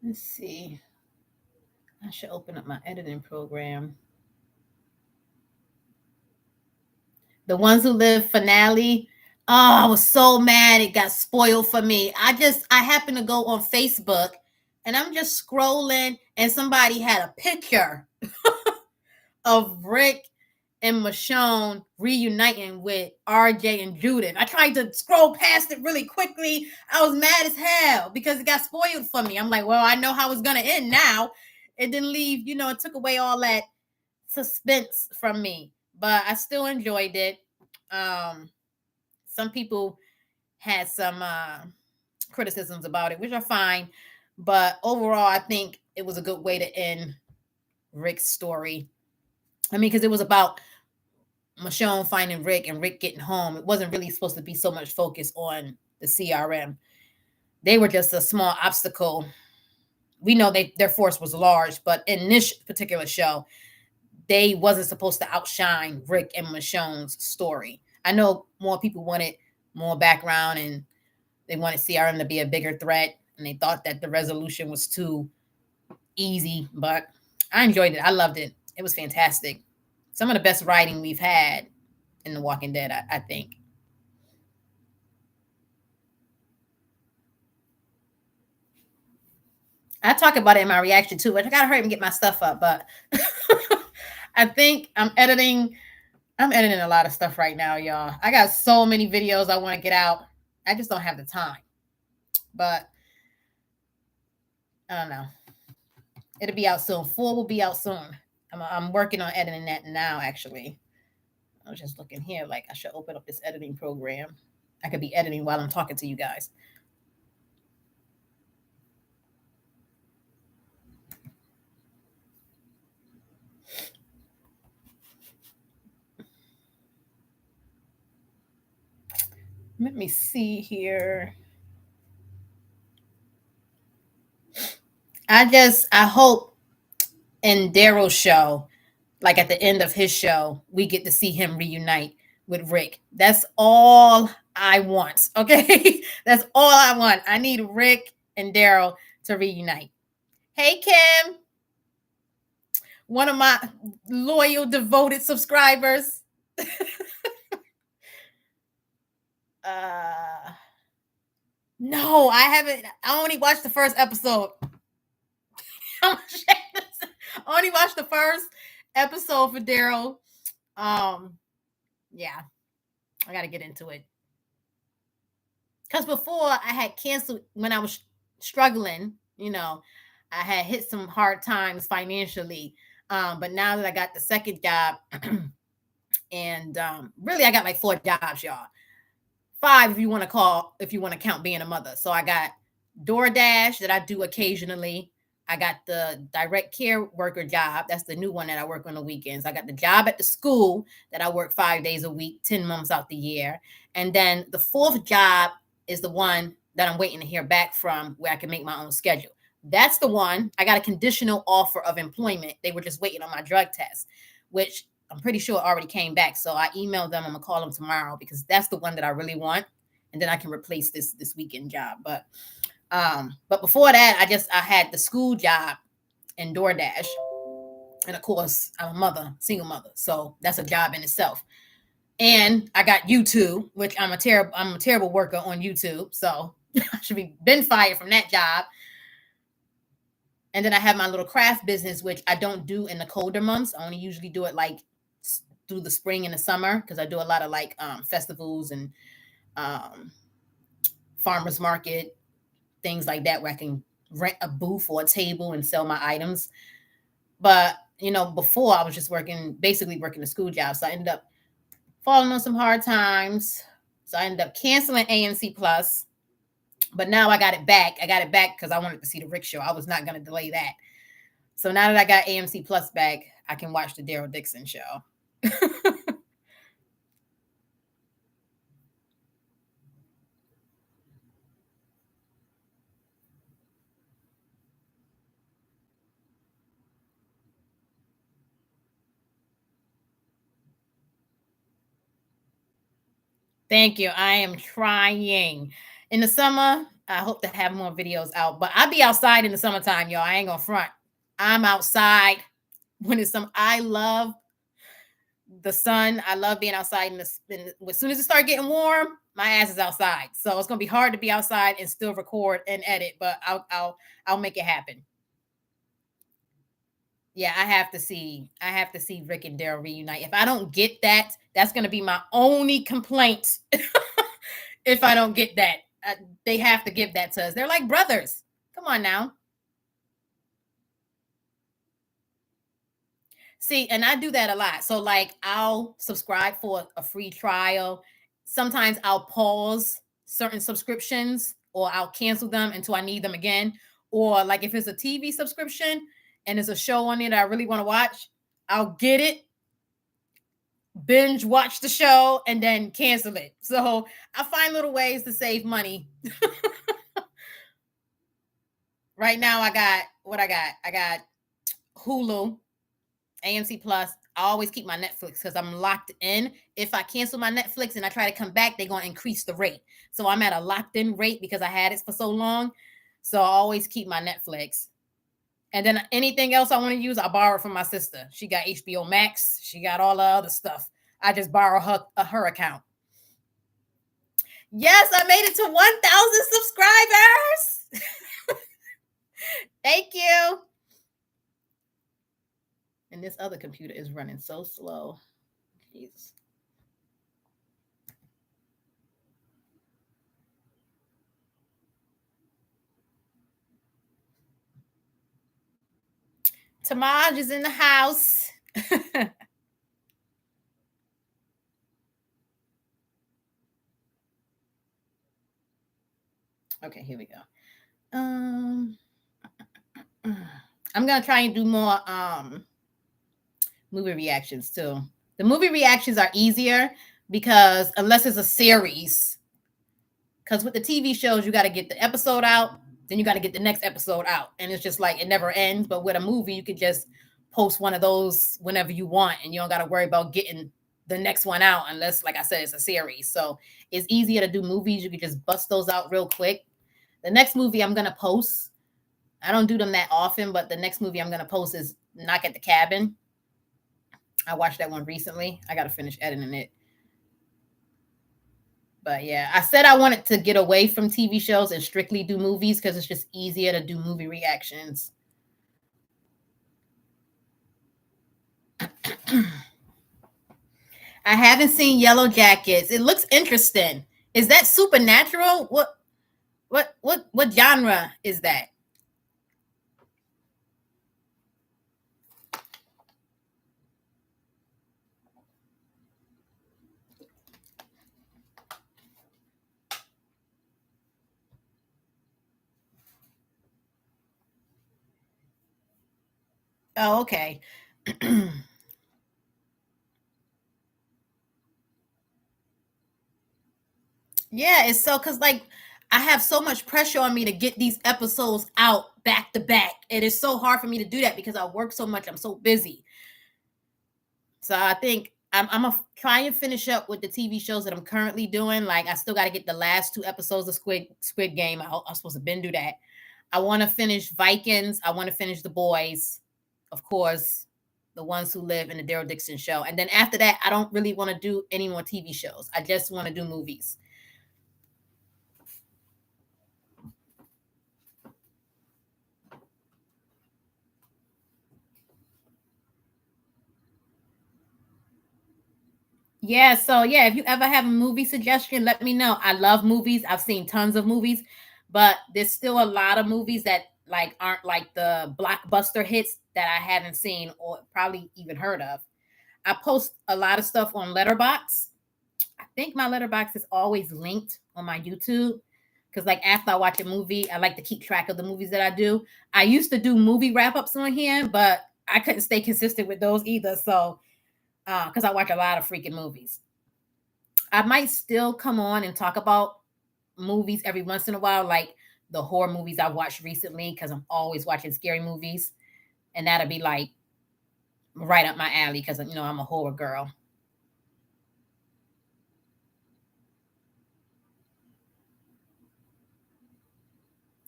[SPEAKER 1] Let's see. I should open up my editing program. The Ones Who Live finale. Oh, I was so mad it got spoiled for me. I happened to go on Facebook and I'm just scrolling and somebody had a picture of Rick and Michonne reuniting with RJ and Judith. I tried to scroll past it really quickly. I was mad as hell because it got spoiled for me. I'm like, well, I know how it's going to end now. It didn't leave, it took away all that suspense from me, but I still enjoyed it. Some people had some criticisms about it, which are fine, but overall, I think it was a good way to end Rick's story. I mean, because it was about Michonne finding Rick and Rick getting home. It wasn't really supposed to be so much focus on the CRM. They were just a small obstacle. We know their force was large, but in this particular show, they wasn't supposed to outshine Rick and Michonne's story. I know more people wanted more background and they wanted CRM to be a bigger threat, and they thought that the resolution was too easy, but I enjoyed it. I loved it. It was fantastic. Some of the best writing we've had in The Walking Dead, I think. I talk about it in my reaction too, but I gotta hurry and get my stuff up. But I think I'm editing. I'm editing a lot of stuff right now, y'all. I got so many videos I want to get out. I just don't have the time. But I don't know. It'll be out soon. 4 will be out soon. I'm working on editing that now, actually. I was just looking here, like I should open up this editing program. I could be editing while I'm talking to you guys. Let me see here. I hope in Daryl's show, like at the end of his show, we get to see him reunite with Rick. That's all I want. Okay. That's all I want. I need Rick and Daryl to reunite. Hey, Kim, one of my loyal, devoted subscribers. No, I haven't. I only watched the first episode. I only watched the first episode for Daryl. Yeah, I got to get into it. Because before I had canceled when I was struggling, I had hit some hard times financially. But now that I got the second job, and really I got like 4 jobs, y'all. 5 if you want to count being a mother. So I got DoorDash that I do occasionally. I got the direct care worker job. That's the new one that I work on the weekends. I got the job at the school that I work 5 days a week, 10 months out the year. And then the 4th job is the one that I'm waiting to hear back from where I can make my own schedule. That's the one. I got a conditional offer of employment. They were just waiting on my drug test, which I'm pretty sure it already came back. So I emailed them. I'm gonna call them tomorrow because that's the one that I really want. And then I can replace this weekend job. But before that, I had the school job in DoorDash. And of course, I'm a mother, single mother. So that's a job in itself. And I got YouTube, which I'm a terrible worker on YouTube. So I should be been fired from that job. And then I have my little craft business, which I don't do in the colder months. I only usually do it like through the spring and the summer because I do a lot of like festivals and farmers market, things like that, where I can rent a booth or a table and sell my items. But before I was just basically working a school job. So I ended up falling on some hard times. So I ended up canceling AMC Plus. But now I got it back. I got it back because I wanted to see the Rick show. I was not going to delay that. So now that I got AMC Plus back, I can watch the Daryl Dixon show. Thank you. I am trying. In the summer, I hope to have more videos out, but I'll be outside in the summertime, y'all. I ain't gonna front. I'm outside when it's I love the sun. I love being outside as soon as it starts getting warm, my ass is outside. So it's gonna be hard to be outside and still record and edit, but I'll make it happen. Yeah, I have to see Rick and Daryl reunite. If I don't get that, that's gonna be my only complaint. If I don't get that, they have to give that to us. They're like brothers. Come on now. See, and I do that a lot. So, like, I'll subscribe for a free trial. Sometimes I'll pause certain subscriptions or I'll cancel them until I need them again. Or, like, if it's a TV subscription and there's a show on it that I really want to watch, I'll get it, binge watch the show, and then cancel it. So, I find little ways to save money. Right now, I got what I got. I got Hulu, AMC Plus. I always keep my Netflix because I'm locked in. If I cancel my Netflix and I try to come back, they're going to increase the rate. So I'm at a locked in rate because I had it for so long. So I always keep my Netflix. And then anything else I want to use, I borrow it from my sister. She got HBO Max. She got all the other stuff. I just borrow her account. Yes, I made it to 1,000 subscribers. Thank you. And this other computer is running so slow. Jeez. Tamaj is in the house. Okay, here we go. I'm gonna try and do more movie reactions too. The movie reactions are easier because unless it's a series, because with the TV shows you got to get the episode out, then you got to get the next episode out, and it's just like it never ends. But with a movie, you could just post one of those whenever you want, and you don't got to worry about getting the next one out unless, like I said, it's a series. So it's easier to do movies. You could just bust those out real quick. The next movie I'm gonna post, I don't do them that often, but the next movie I'm gonna post is Knock at the Cabin. I watched that one recently. I got to finish editing it. But yeah, I said I wanted to get away from TV shows and strictly do movies because it's just easier to do movie reactions. I haven't seen Yellow Jackets. It looks interesting. Is that supernatural? What genre is that? Oh, okay. Yeah, it's so because like I have so much pressure on me to get these episodes out back to back. It is so hard for me to do that because I work so much. I'm so busy. So I think I'm gonna try and finish up with the TV shows that I'm currently doing. Like I still got to get the last 2 episodes of Squid Game. I'm supposed to been do that. I want to finish Vikings. I want to finish The Boys, of course, the ones who live in the Daryl Dixon show. And then after that, I don't really want to do any more TV shows. I just want to do movies. Yeah, so yeah, if you ever have a movie suggestion, let me know. I love movies. I've seen tons of movies, but there's still a lot of movies that like aren't like the blockbuster hits that I haven't seen or probably even heard of. I post a lot of stuff on Letterbox. I think my Letterbox is always linked on my YouTube because like after I watch a movie, I like to keep track of the movies that I do. I used to do movie wrap-ups on here, but I couldn't stay consistent with those either. So because I watch a lot of freaking movies. I might still come on and talk about movies every once in a while, like the horror movies I watched recently, because I'm always watching scary movies. And that'll be like right up my alley because I'm a horror girl.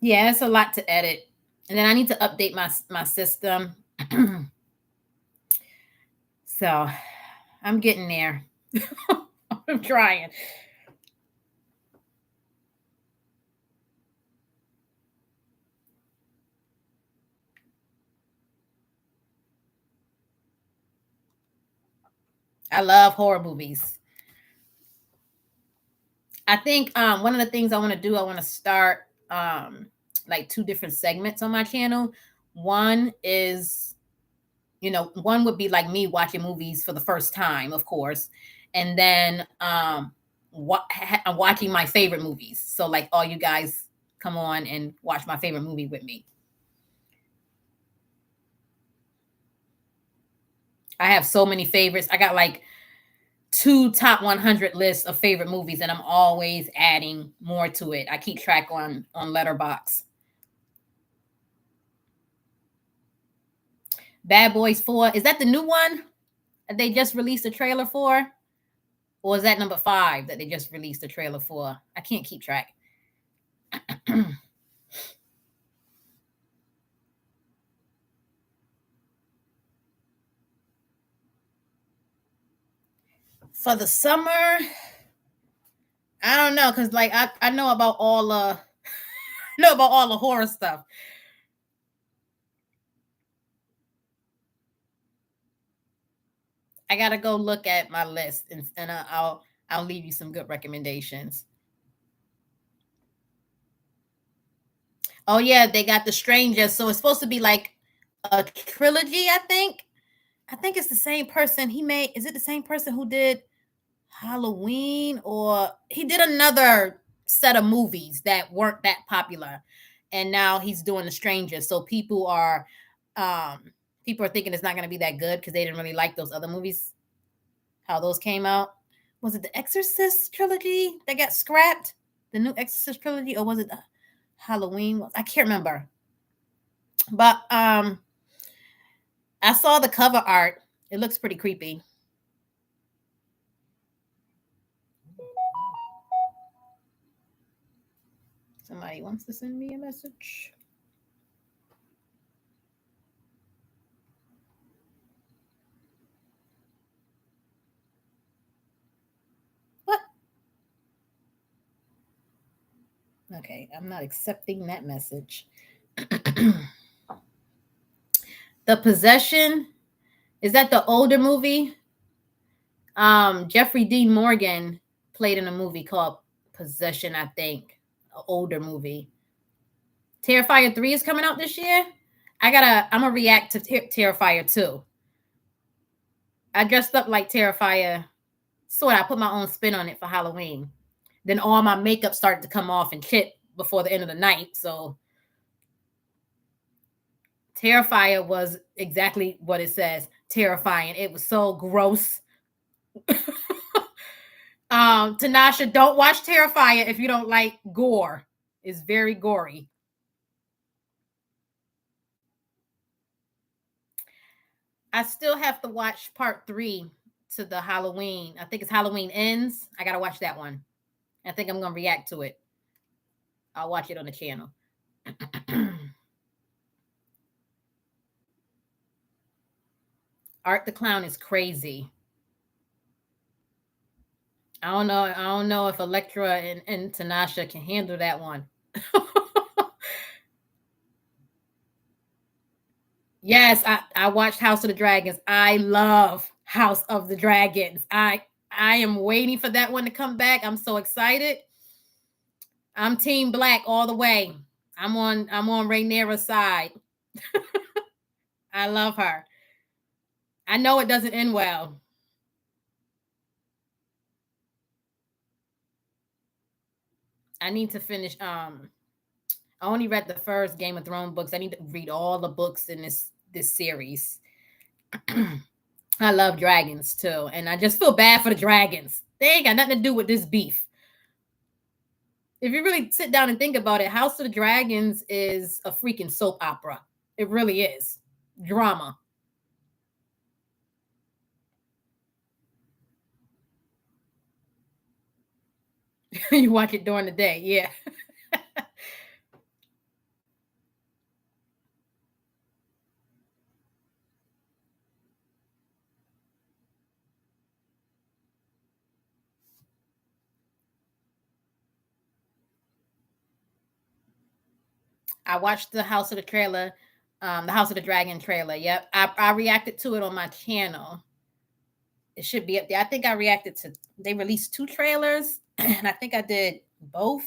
[SPEAKER 1] Yeah, it's a lot to edit. And then I need to update my system. So I'm getting there. I'm trying. I love horror movies. I think one of the things I want to do, I want to start like 2 different segments on my channel. One is, one would be like me watching movies for the first time, of course, and then I'm watching my favorite movies. So like all you guys come on and watch my favorite movie with me. I have so many favorites. I got like 2 top 100 lists of favorite movies, and I'm always adding more to it. I keep track on Letterbox. Bad Boys 4, is that the new one that they just released a trailer for, or is that number 5 that they just released a trailer for? I can't keep track. For the summer, I don't know, because like I know about all know about all the horror stuff. I gotta go look at my list, and I'll leave you some good recommendations. Oh yeah, they got The Strangers, so it's supposed to be like a trilogy. I think. I think it's the same person. He made. Is it the same person who did Halloween, or he did another set of movies that weren't that popular, and now he's doing The Strangers. So um, people are thinking it's not going to be that good because they didn't really like those other movies. How those came out? Was it the Exorcist trilogy that got scrapped? The new Exorcist trilogy, or was it the Halloween? I can't remember. But I saw the cover art. It looks pretty creepy. Somebody wants to send me a message. What? Okay, I'm not accepting that message. The Possession, is that the older movie? Jeffrey Dean Morgan played in a movie called Possession, I think. An older movie. Terrifier 3 is coming out this year. I'm gonna react to Terrifier 2. I dressed up like Terrifier. I put my own spin on it for Halloween. Then all my makeup started to come off and chip before the end of the night. So Terrifier was exactly what it says. Terrifying. It was so gross. Tanasha, don't watch Terrifier if you don't like gore. It's very gory. I still have to watch part 3 to the Halloween. I think it's Halloween Ends. I gotta watch that one. I think I'm gonna react to it. I'll watch it on the channel. Art the Clown is crazy. I don't know. I don't know if Electra and Tanasha can handle that one. Yes, I watched House of the Dragons. I love House of the Dragons. I am waiting for that one to come back. I'm so excited. I'm Team Black all the way. I'm on Rhaenyra's side. I love her. I know it doesn't end well. I need to finish. I only read the first Game of Thrones books. I need to read all the books in this series. I love dragons too, and I just feel bad for the dragons. They ain't got nothing to do with this beef. If you really sit down and think about it, House of the Dragons is a freaking soap opera. It really is drama. You watch it during the day, yeah. I watched the House of the trailer, the House of the Dragon trailer. Yep, I reacted to it on my channel. It should be up there. I think I reacted to. They released 2 trailers, and I think I did both.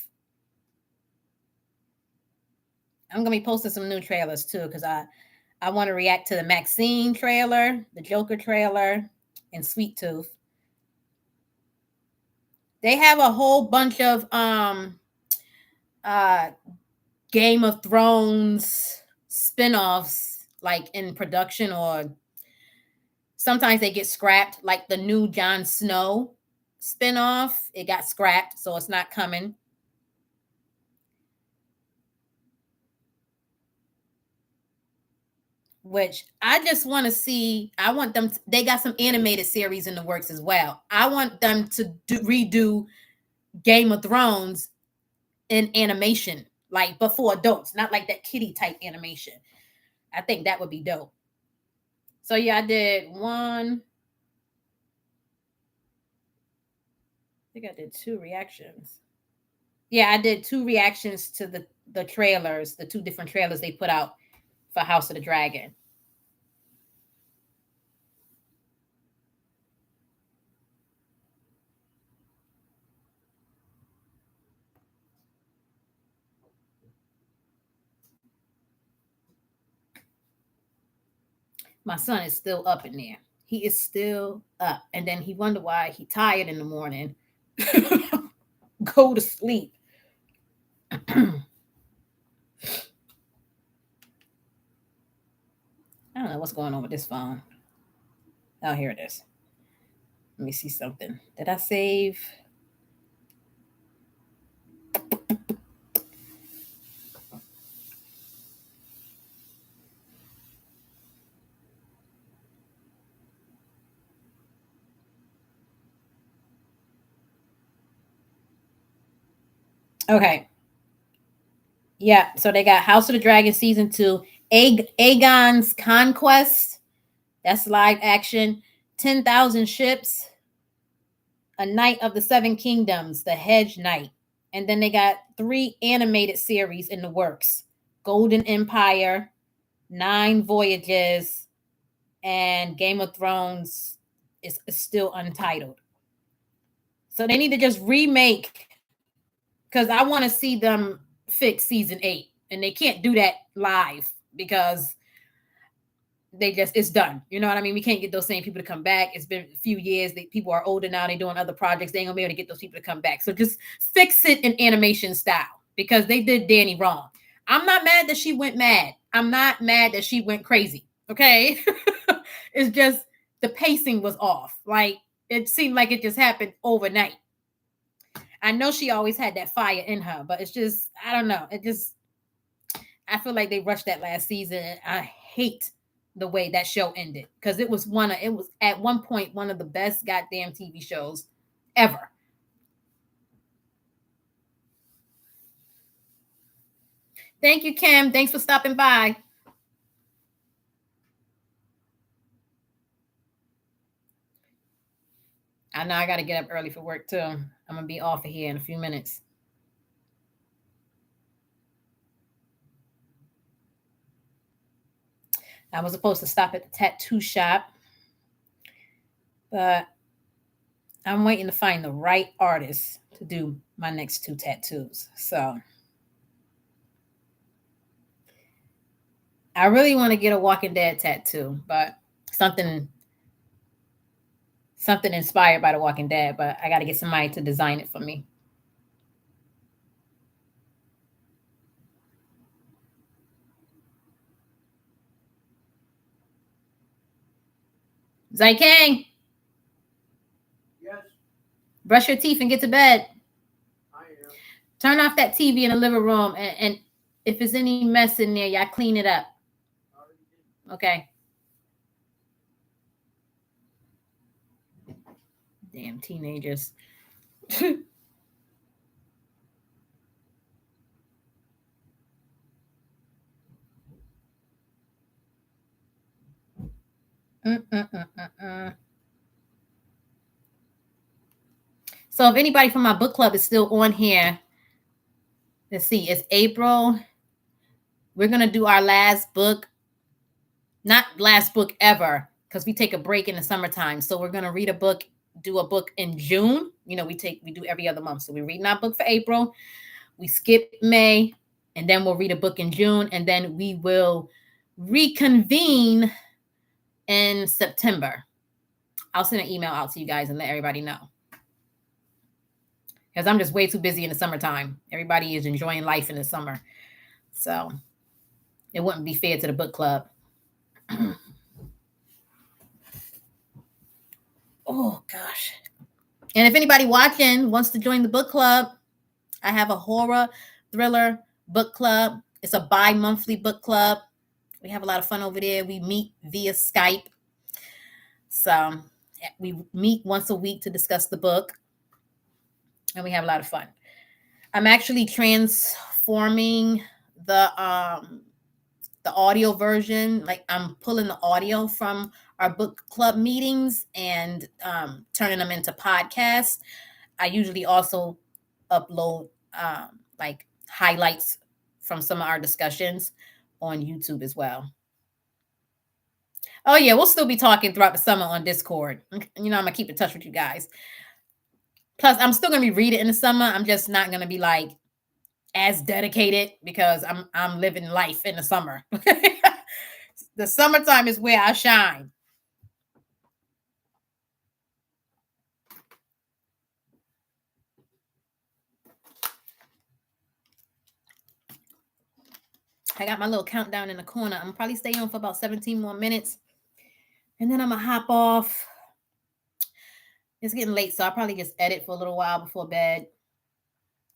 [SPEAKER 1] I'm gonna be posting some new trailers too because I want to react to the Maxine trailer, the Joker trailer, and Sweet Tooth. They have a whole bunch of uh Game of Thrones spin-offs like in production, or sometimes they get scrapped, like the new Jon Snow spin-off. It got scrapped, so it's not coming. Which I just want to see. I want them. They got some animated series in the works as well. I want them to redo Game of Thrones in animation, like before adults, not like that kitty type animation. I think that would be dope. So yeah, I did one. I think I did 2 reactions. Yeah, I did 2 reactions to the trailers, the 2 different trailers they put out for House of the Dragon. My son is still up in there. He is still up. And then he wonder why he tired in the morning. Go to sleep. I don't know what's going on with this phone. Oh, here it is. Let me see something. Did I save? Okay. Yeah. So they got House of the Dragon season 2, Aegon's Conquest. That's live action. 10,000 Ships. A Knight of the Seven Kingdoms, The Hedge Knight. And then they got 3 animated series in the works. Golden Empire, 9 Voyages, and Game of Thrones is still untitled. So they need to just remake, because I want to see them fix season 8. And they can't do that live because it's done. You know what I mean? We can't get those same people to come back. It's been a few years. People are older now. They're doing other projects. They ain't gonna be able to get those people to come back. So just fix it in animation style, because they did Danny wrong. I'm not mad that she went mad. I'm not mad that she went crazy. Okay. It's just the pacing was off. Like, it seemed like it just happened overnight. I know she always had that fire in her, but it's just, I don't know. I feel like they rushed that last season. I hate the way that show ended, because it was at one point one of the best goddamn TV shows ever. Thank you, Kim. Thanks for stopping by. I know I got to get up early for work too. I'm gonna be off of here in a few minutes. I was supposed to stop at the tattoo shop, but I'm waiting to find the right artist to do my next 2 tattoos. So I really want to get a Walking Dead tattoo, but something inspired by the Walking Dead, but I got to get somebody to design it for me. Zykang.
[SPEAKER 2] Yes.
[SPEAKER 1] Brush your teeth and get to bed.
[SPEAKER 2] I am.
[SPEAKER 1] Turn off that TV in the living room, and if there's any mess in there, y'all clean it up. Okay. Damn teenagers. So if anybody from my book club is still on here, let's see, it's April. We're going to do our last book. Not last book ever, because we take a break in the summertime. So we're going to read a book, do a book in June. You know, we do every other month. So we're reading our book for April. We skip May, and then we'll read a book in June, and then we will reconvene in September. I'll send an email out to you guys and let everybody know, because I'm just way too busy in the summertime. Everybody is enjoying life in the summer. So it wouldn't be fair to the book club. Oh, gosh. And if anybody watching wants to join the book club, I have a horror thriller book club. It's a bi-monthly book club. We have a lot of fun over there. We meet via Skype. So we meet once a week to discuss the book, and we have a lot of fun. I'm actually transforming the audio version. Like, I'm pulling the audio from our book club meetings and turning them into podcasts. I usually also upload like highlights from some of our discussions on YouTube as well. Oh yeah, we'll still be talking throughout the summer on Discord. You know, I'm gonna keep in touch with you guys. Plus, I'm still gonna be reading in the summer. I'm just not gonna be like as dedicated, because I'm living life in the summer. The summertime is where I shine. I got my little countdown in the corner. I'm probably stay on for about 17 more minutes. And then I'm going to hop off. It's getting late, so I'll probably just edit for a little while before bed.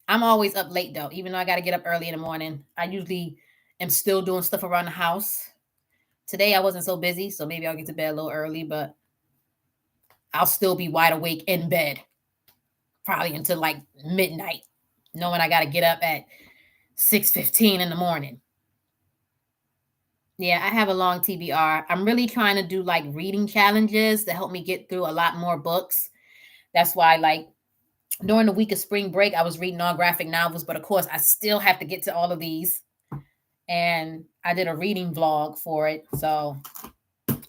[SPEAKER 1] I'm always up late, though, even though I got to get up early in the morning. I usually am still doing stuff around the house. Today, I wasn't so busy, so maybe I'll get to bed a little early, but I'll still be wide awake in bed, probably until like midnight, knowing I got to get up at 6:15 in the morning. Yeah, I have a long TBR. I'm really trying to do like reading challenges to help me get through a lot more books. That's why, like, during the week of spring break, I was reading all graphic novels, but of course, I still have to get to all of these. And I did a reading vlog for it. So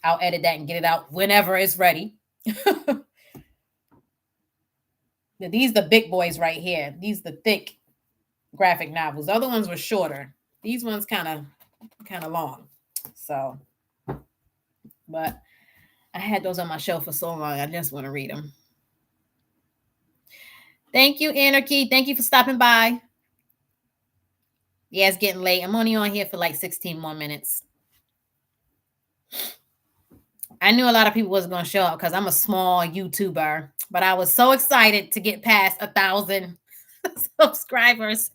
[SPEAKER 1] I'll edit that and get it out whenever it's ready. These are the big boys right here. These are the thick graphic novels. The other ones were shorter. These ones kind of long. So, but I had those on my shelf for so long. I just want to read them. Thank you, Anarchy. Thank you for stopping by. Yeah, it's getting late. I'm only on here for like 16 more minutes. I knew a lot of people wasn't going to show up because I'm a small YouTuber, but I was so excited to get past 1,000 subscribers.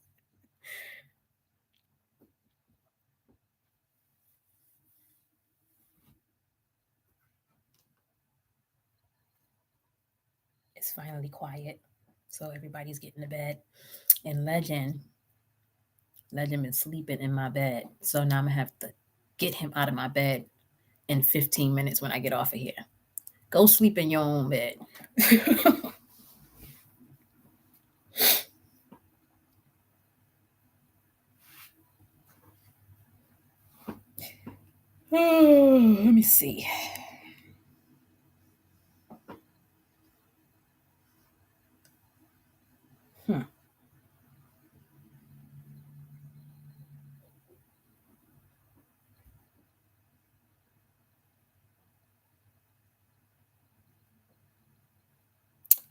[SPEAKER 1] It's finally quiet, so everybody's getting to bed. And Legend been sleeping in my bed, so now I'm gonna have to get him out of my bed in 15 minutes when I get off of here. Go sleep in your own bed. Let me see.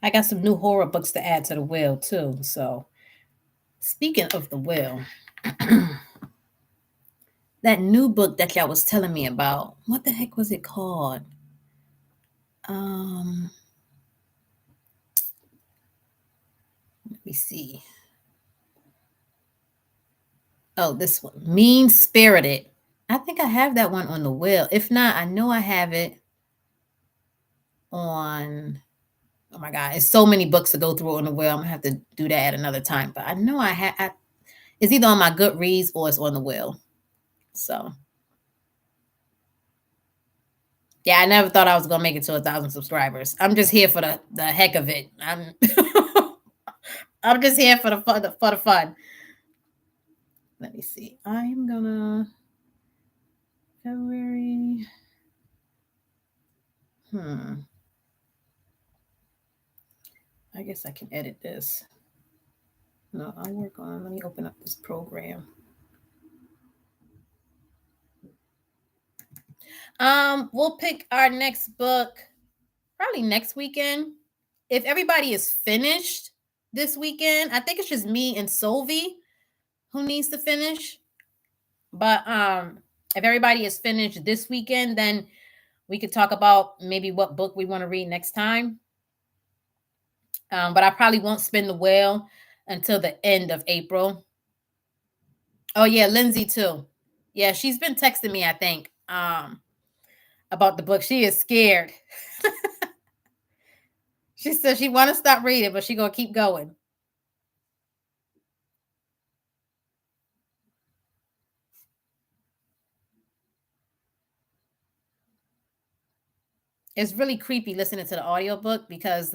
[SPEAKER 1] I got some new horror books to add to the wheel too. So, speaking of the wheel, that new book that y'all was telling me about, what the heck was it called? Let me see. Oh, this one, Mean Spirited. I think I have that one on the wheel. If not, I know I have it on. Oh my God, it's so many books to go through on the wheel. I'm gonna have to do that at another time. But I know I have. It's either on my Goodreads or it's on the wheel. So, yeah, I never thought I was gonna make it to 1,000 subscribers. I'm just here for the heck of it. I'm just here for the fun. Let me see. I'm gonna February. I guess I can edit this. No, I'll work on. Let me open up this program. We'll pick our next book probably next weekend. If everybody is finished this weekend, I think it's just me and Solvi who needs to finish. But if everybody is finished this weekend, then we could talk about maybe what book we want to read next time. But I probably won't spin the wheel until the end of April. Oh yeah, Lindsay too. Yeah, she's been texting me, I think, about the book. She is scared. She said she want to stop reading, but she gonna keep going. It's really creepy listening to the audiobook because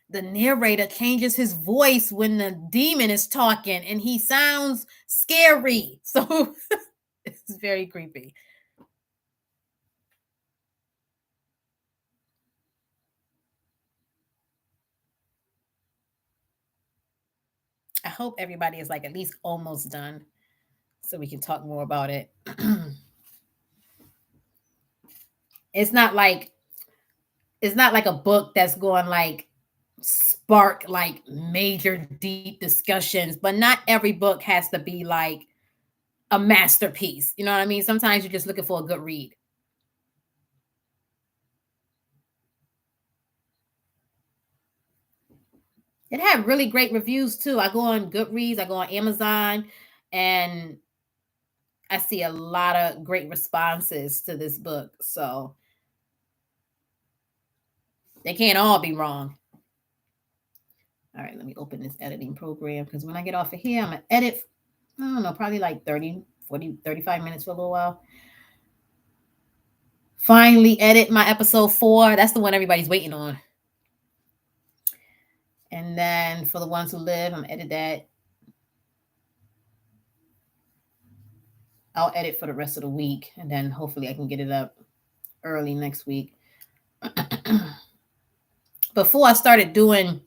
[SPEAKER 1] the narrator changes his voice when the demon is talking and he sounds scary. So it's very creepy. I hope everybody is like at least almost done so we can talk more about it. It's not like a book that's going like spark like major deep discussions, but not every book has to be like a masterpiece. You know what I mean? Sometimes you're just looking for a good read. It had really great reviews too. I go on Goodreads, I go on Amazon, and I see a lot of great responses to this book. So they can't all be wrong. All right, let me open this editing program because when I get off of here, I'm going to edit, I don't know, probably like 30, 40, 35 minutes for a little while. Finally edit my episode 4. That's the one everybody's waiting on. And then for the ones who live, I'm going to edit that. I'll edit for the rest of the week, and then hopefully I can get it up early next week. Before I started doing,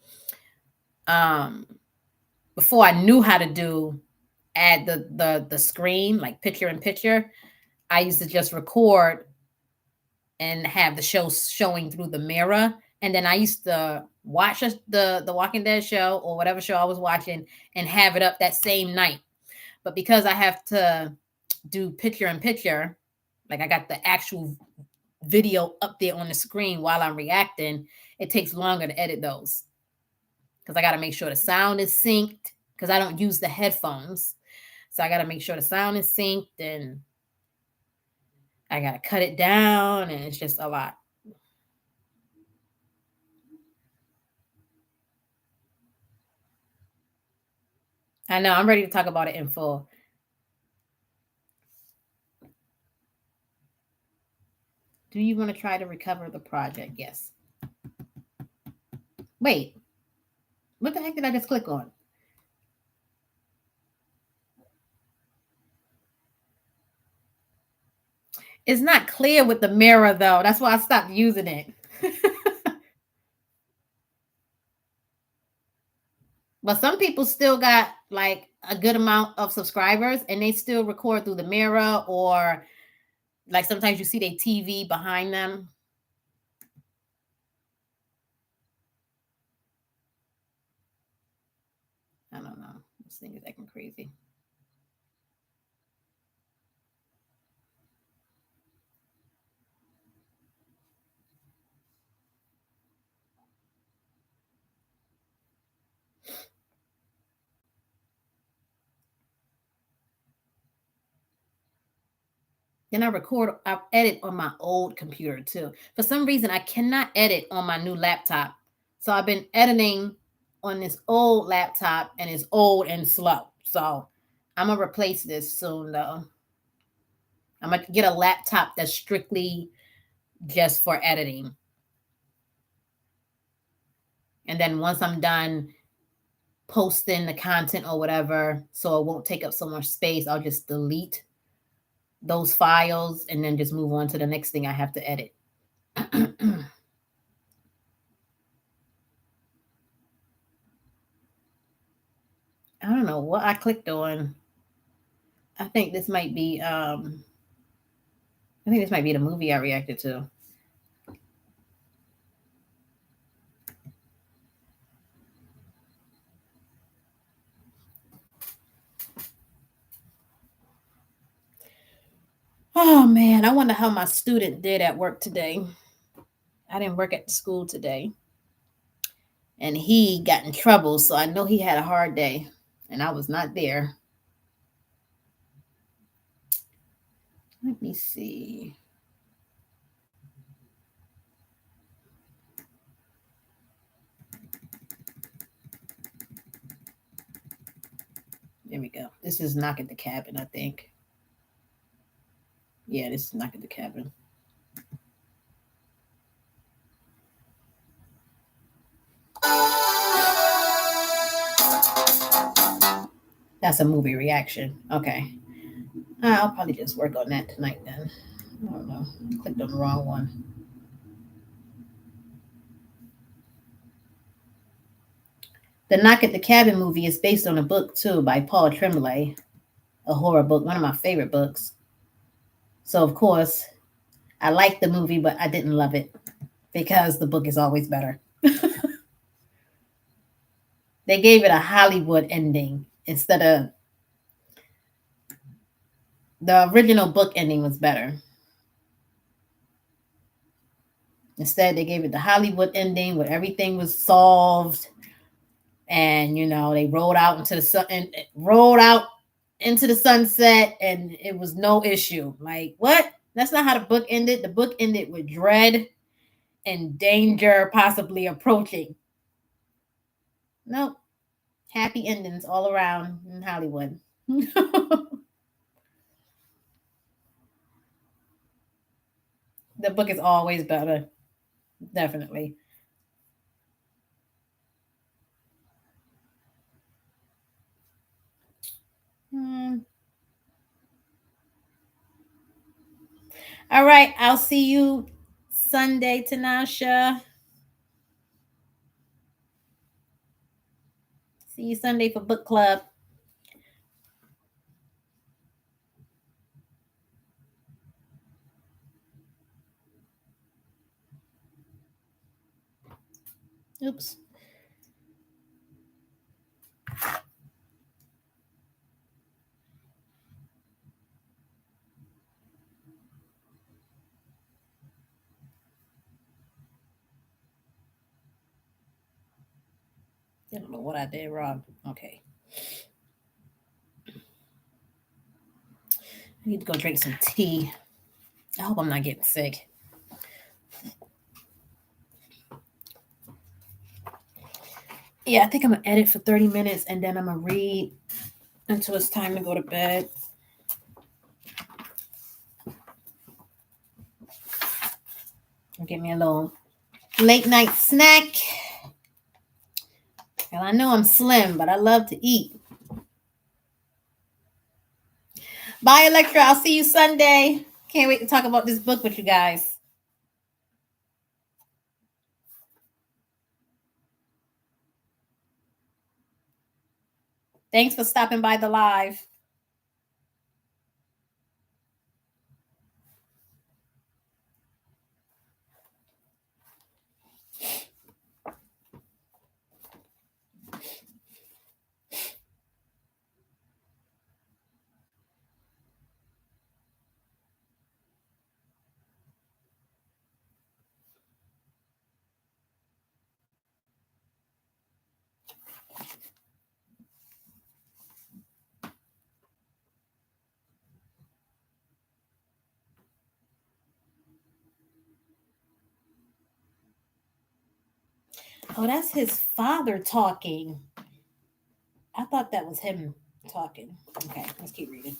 [SPEAKER 1] before I knew how to add the screen, like picture in picture, I used to just record and have the show showing through the mirror. And then I used to watch the Walking Dead show or whatever show I was watching and have it up that same night. But because I have to do picture in picture, like I got the actual video up there on the screen while I'm reacting, it takes longer to edit those because I got to make sure the sound is synced because I don't use the headphones. So I got to make sure the sound is synced and I got to cut it down, and it's just a lot. I know, I'm ready to talk about it in full. Do you want to try to recover the project? Yes. Wait, what the heck did I just click on? It's not clear with the mirror though. That's why I stopped using it. But some people still got like a good amount of subscribers and they still record through the mirror, or like sometimes you see their TV behind them. I don't know. This thing is acting crazy. Then I edit on my old computer too. For some reason, I cannot edit on my new laptop. So I've been editing on this old laptop and it's old and slow. So I'm going to replace this soon though. I'm going to get a laptop that's strictly just for editing. And then once I'm done posting the content or whatever, so it won't take up so much space, I'll just delete those files and then just move on to the next thing I have to edit. I don't know what I clicked on. I think this might be the movie I reacted to. Oh man, I wonder how my student did at work today. I didn't work at the school today. And he got in trouble, so I know he had a hard day. And I was not there. Let me see. There we go. This is Knock at the Cabin, I think. Yeah, this is Knock at the Cabin. That's a movie reaction. Okay. I'll probably just work on that tonight then. I don't know. I clicked on the wrong one. The Knock at the Cabin movie is based on a book too by Paul Tremblay. a horror book, one of my favorite books. So of course, I liked the movie, but I didn't love it because the book is always better. They gave it a Hollywood ending instead of the original book ending was better. Instead, they gave it the Hollywood ending where everything was solved, and they rolled out into the sun and rolled out into the sunset, and it was no issue. Like what? That's not how the book ended. The book ended with dread and danger possibly approaching. Nope. Happy endings all around in Hollywood. The book is always better. Definitely. Hmm. All right. I'll see you Sunday, Tanasha. See you Sunday for book club. Oops. I don't know what I did wrong. Okay. I need to go drink some tea. I hope I'm not getting sick. Yeah, I think I'm gonna edit for 30 minutes and then I'm gonna read until it's time to go to bed. Get me a little late night snack. And I know I'm slim, but I love to eat. Bye, Electra. I'll see you Sunday. Can't wait to talk about this book with you guys. Thanks for stopping by the live. Oh, that's his father talking. I thought that was him talking. Okay, let's keep reading.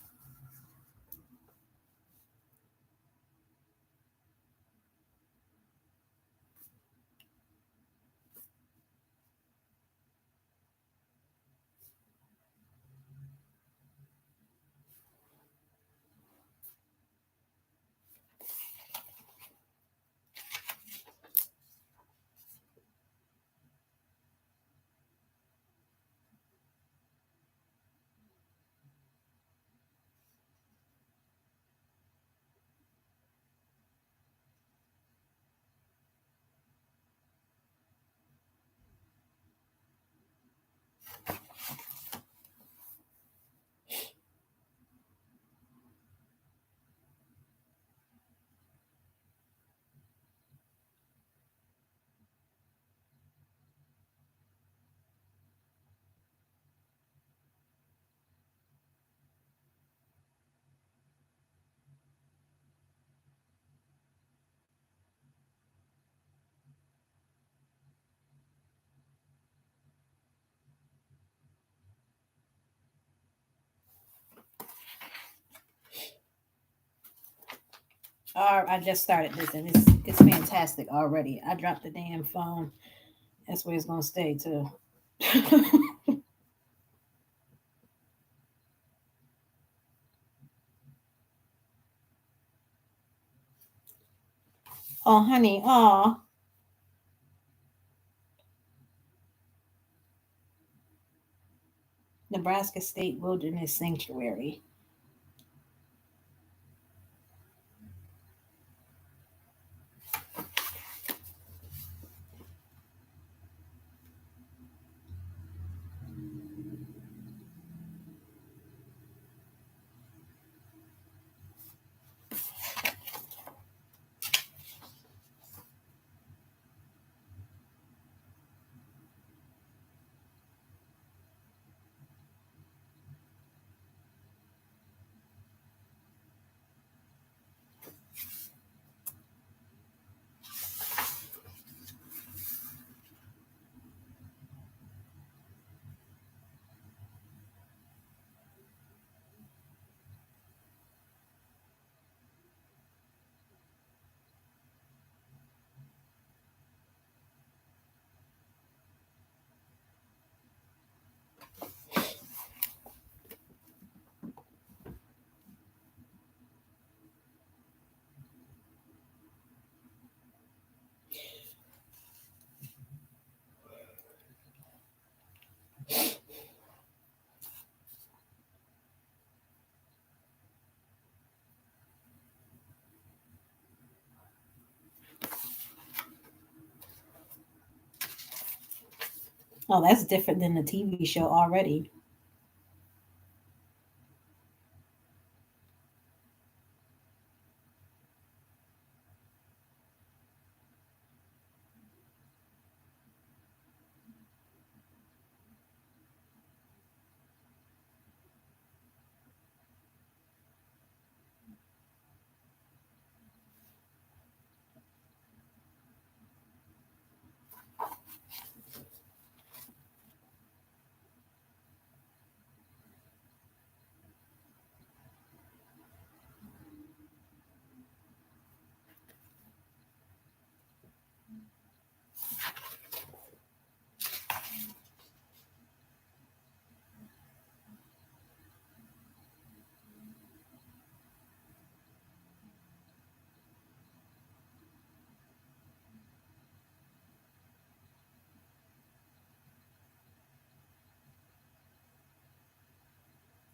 [SPEAKER 1] I just started this and it's fantastic already. I dropped the damn phone. That's where it's gonna stay too. Oh, honey. Oh, Nebraska State Wilderness Sanctuary.
[SPEAKER 3] Oh, that's different than the TV show already.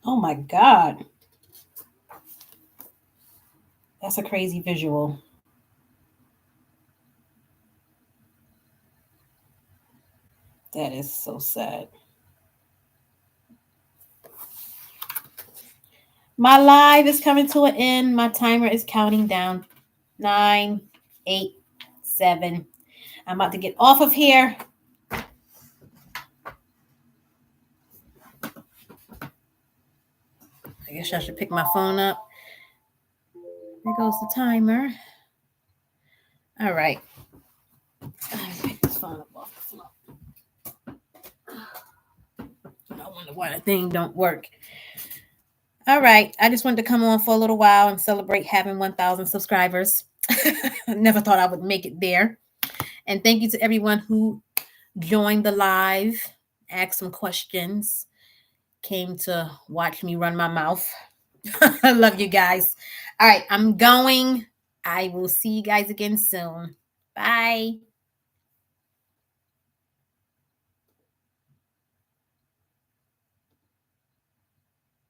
[SPEAKER 3] Oh my God. That's a crazy visual. That is so sad. My live is coming to an end. My timer is counting down. 9, 8, 7. I'm about to get off of here.
[SPEAKER 1] I guess I should pick my phone up. There goes the timer. All right. Pick this phone up off the floor. I wonder why the thing don't work. All right. I just wanted to come on for a little while and celebrate having 1,000 subscribers. Never thought I would make it there. And thank you to everyone who joined the live, asked some questions, came to watch me run my mouth. I love you guys. All right. I'm going. I will see you guys again soon. Bye.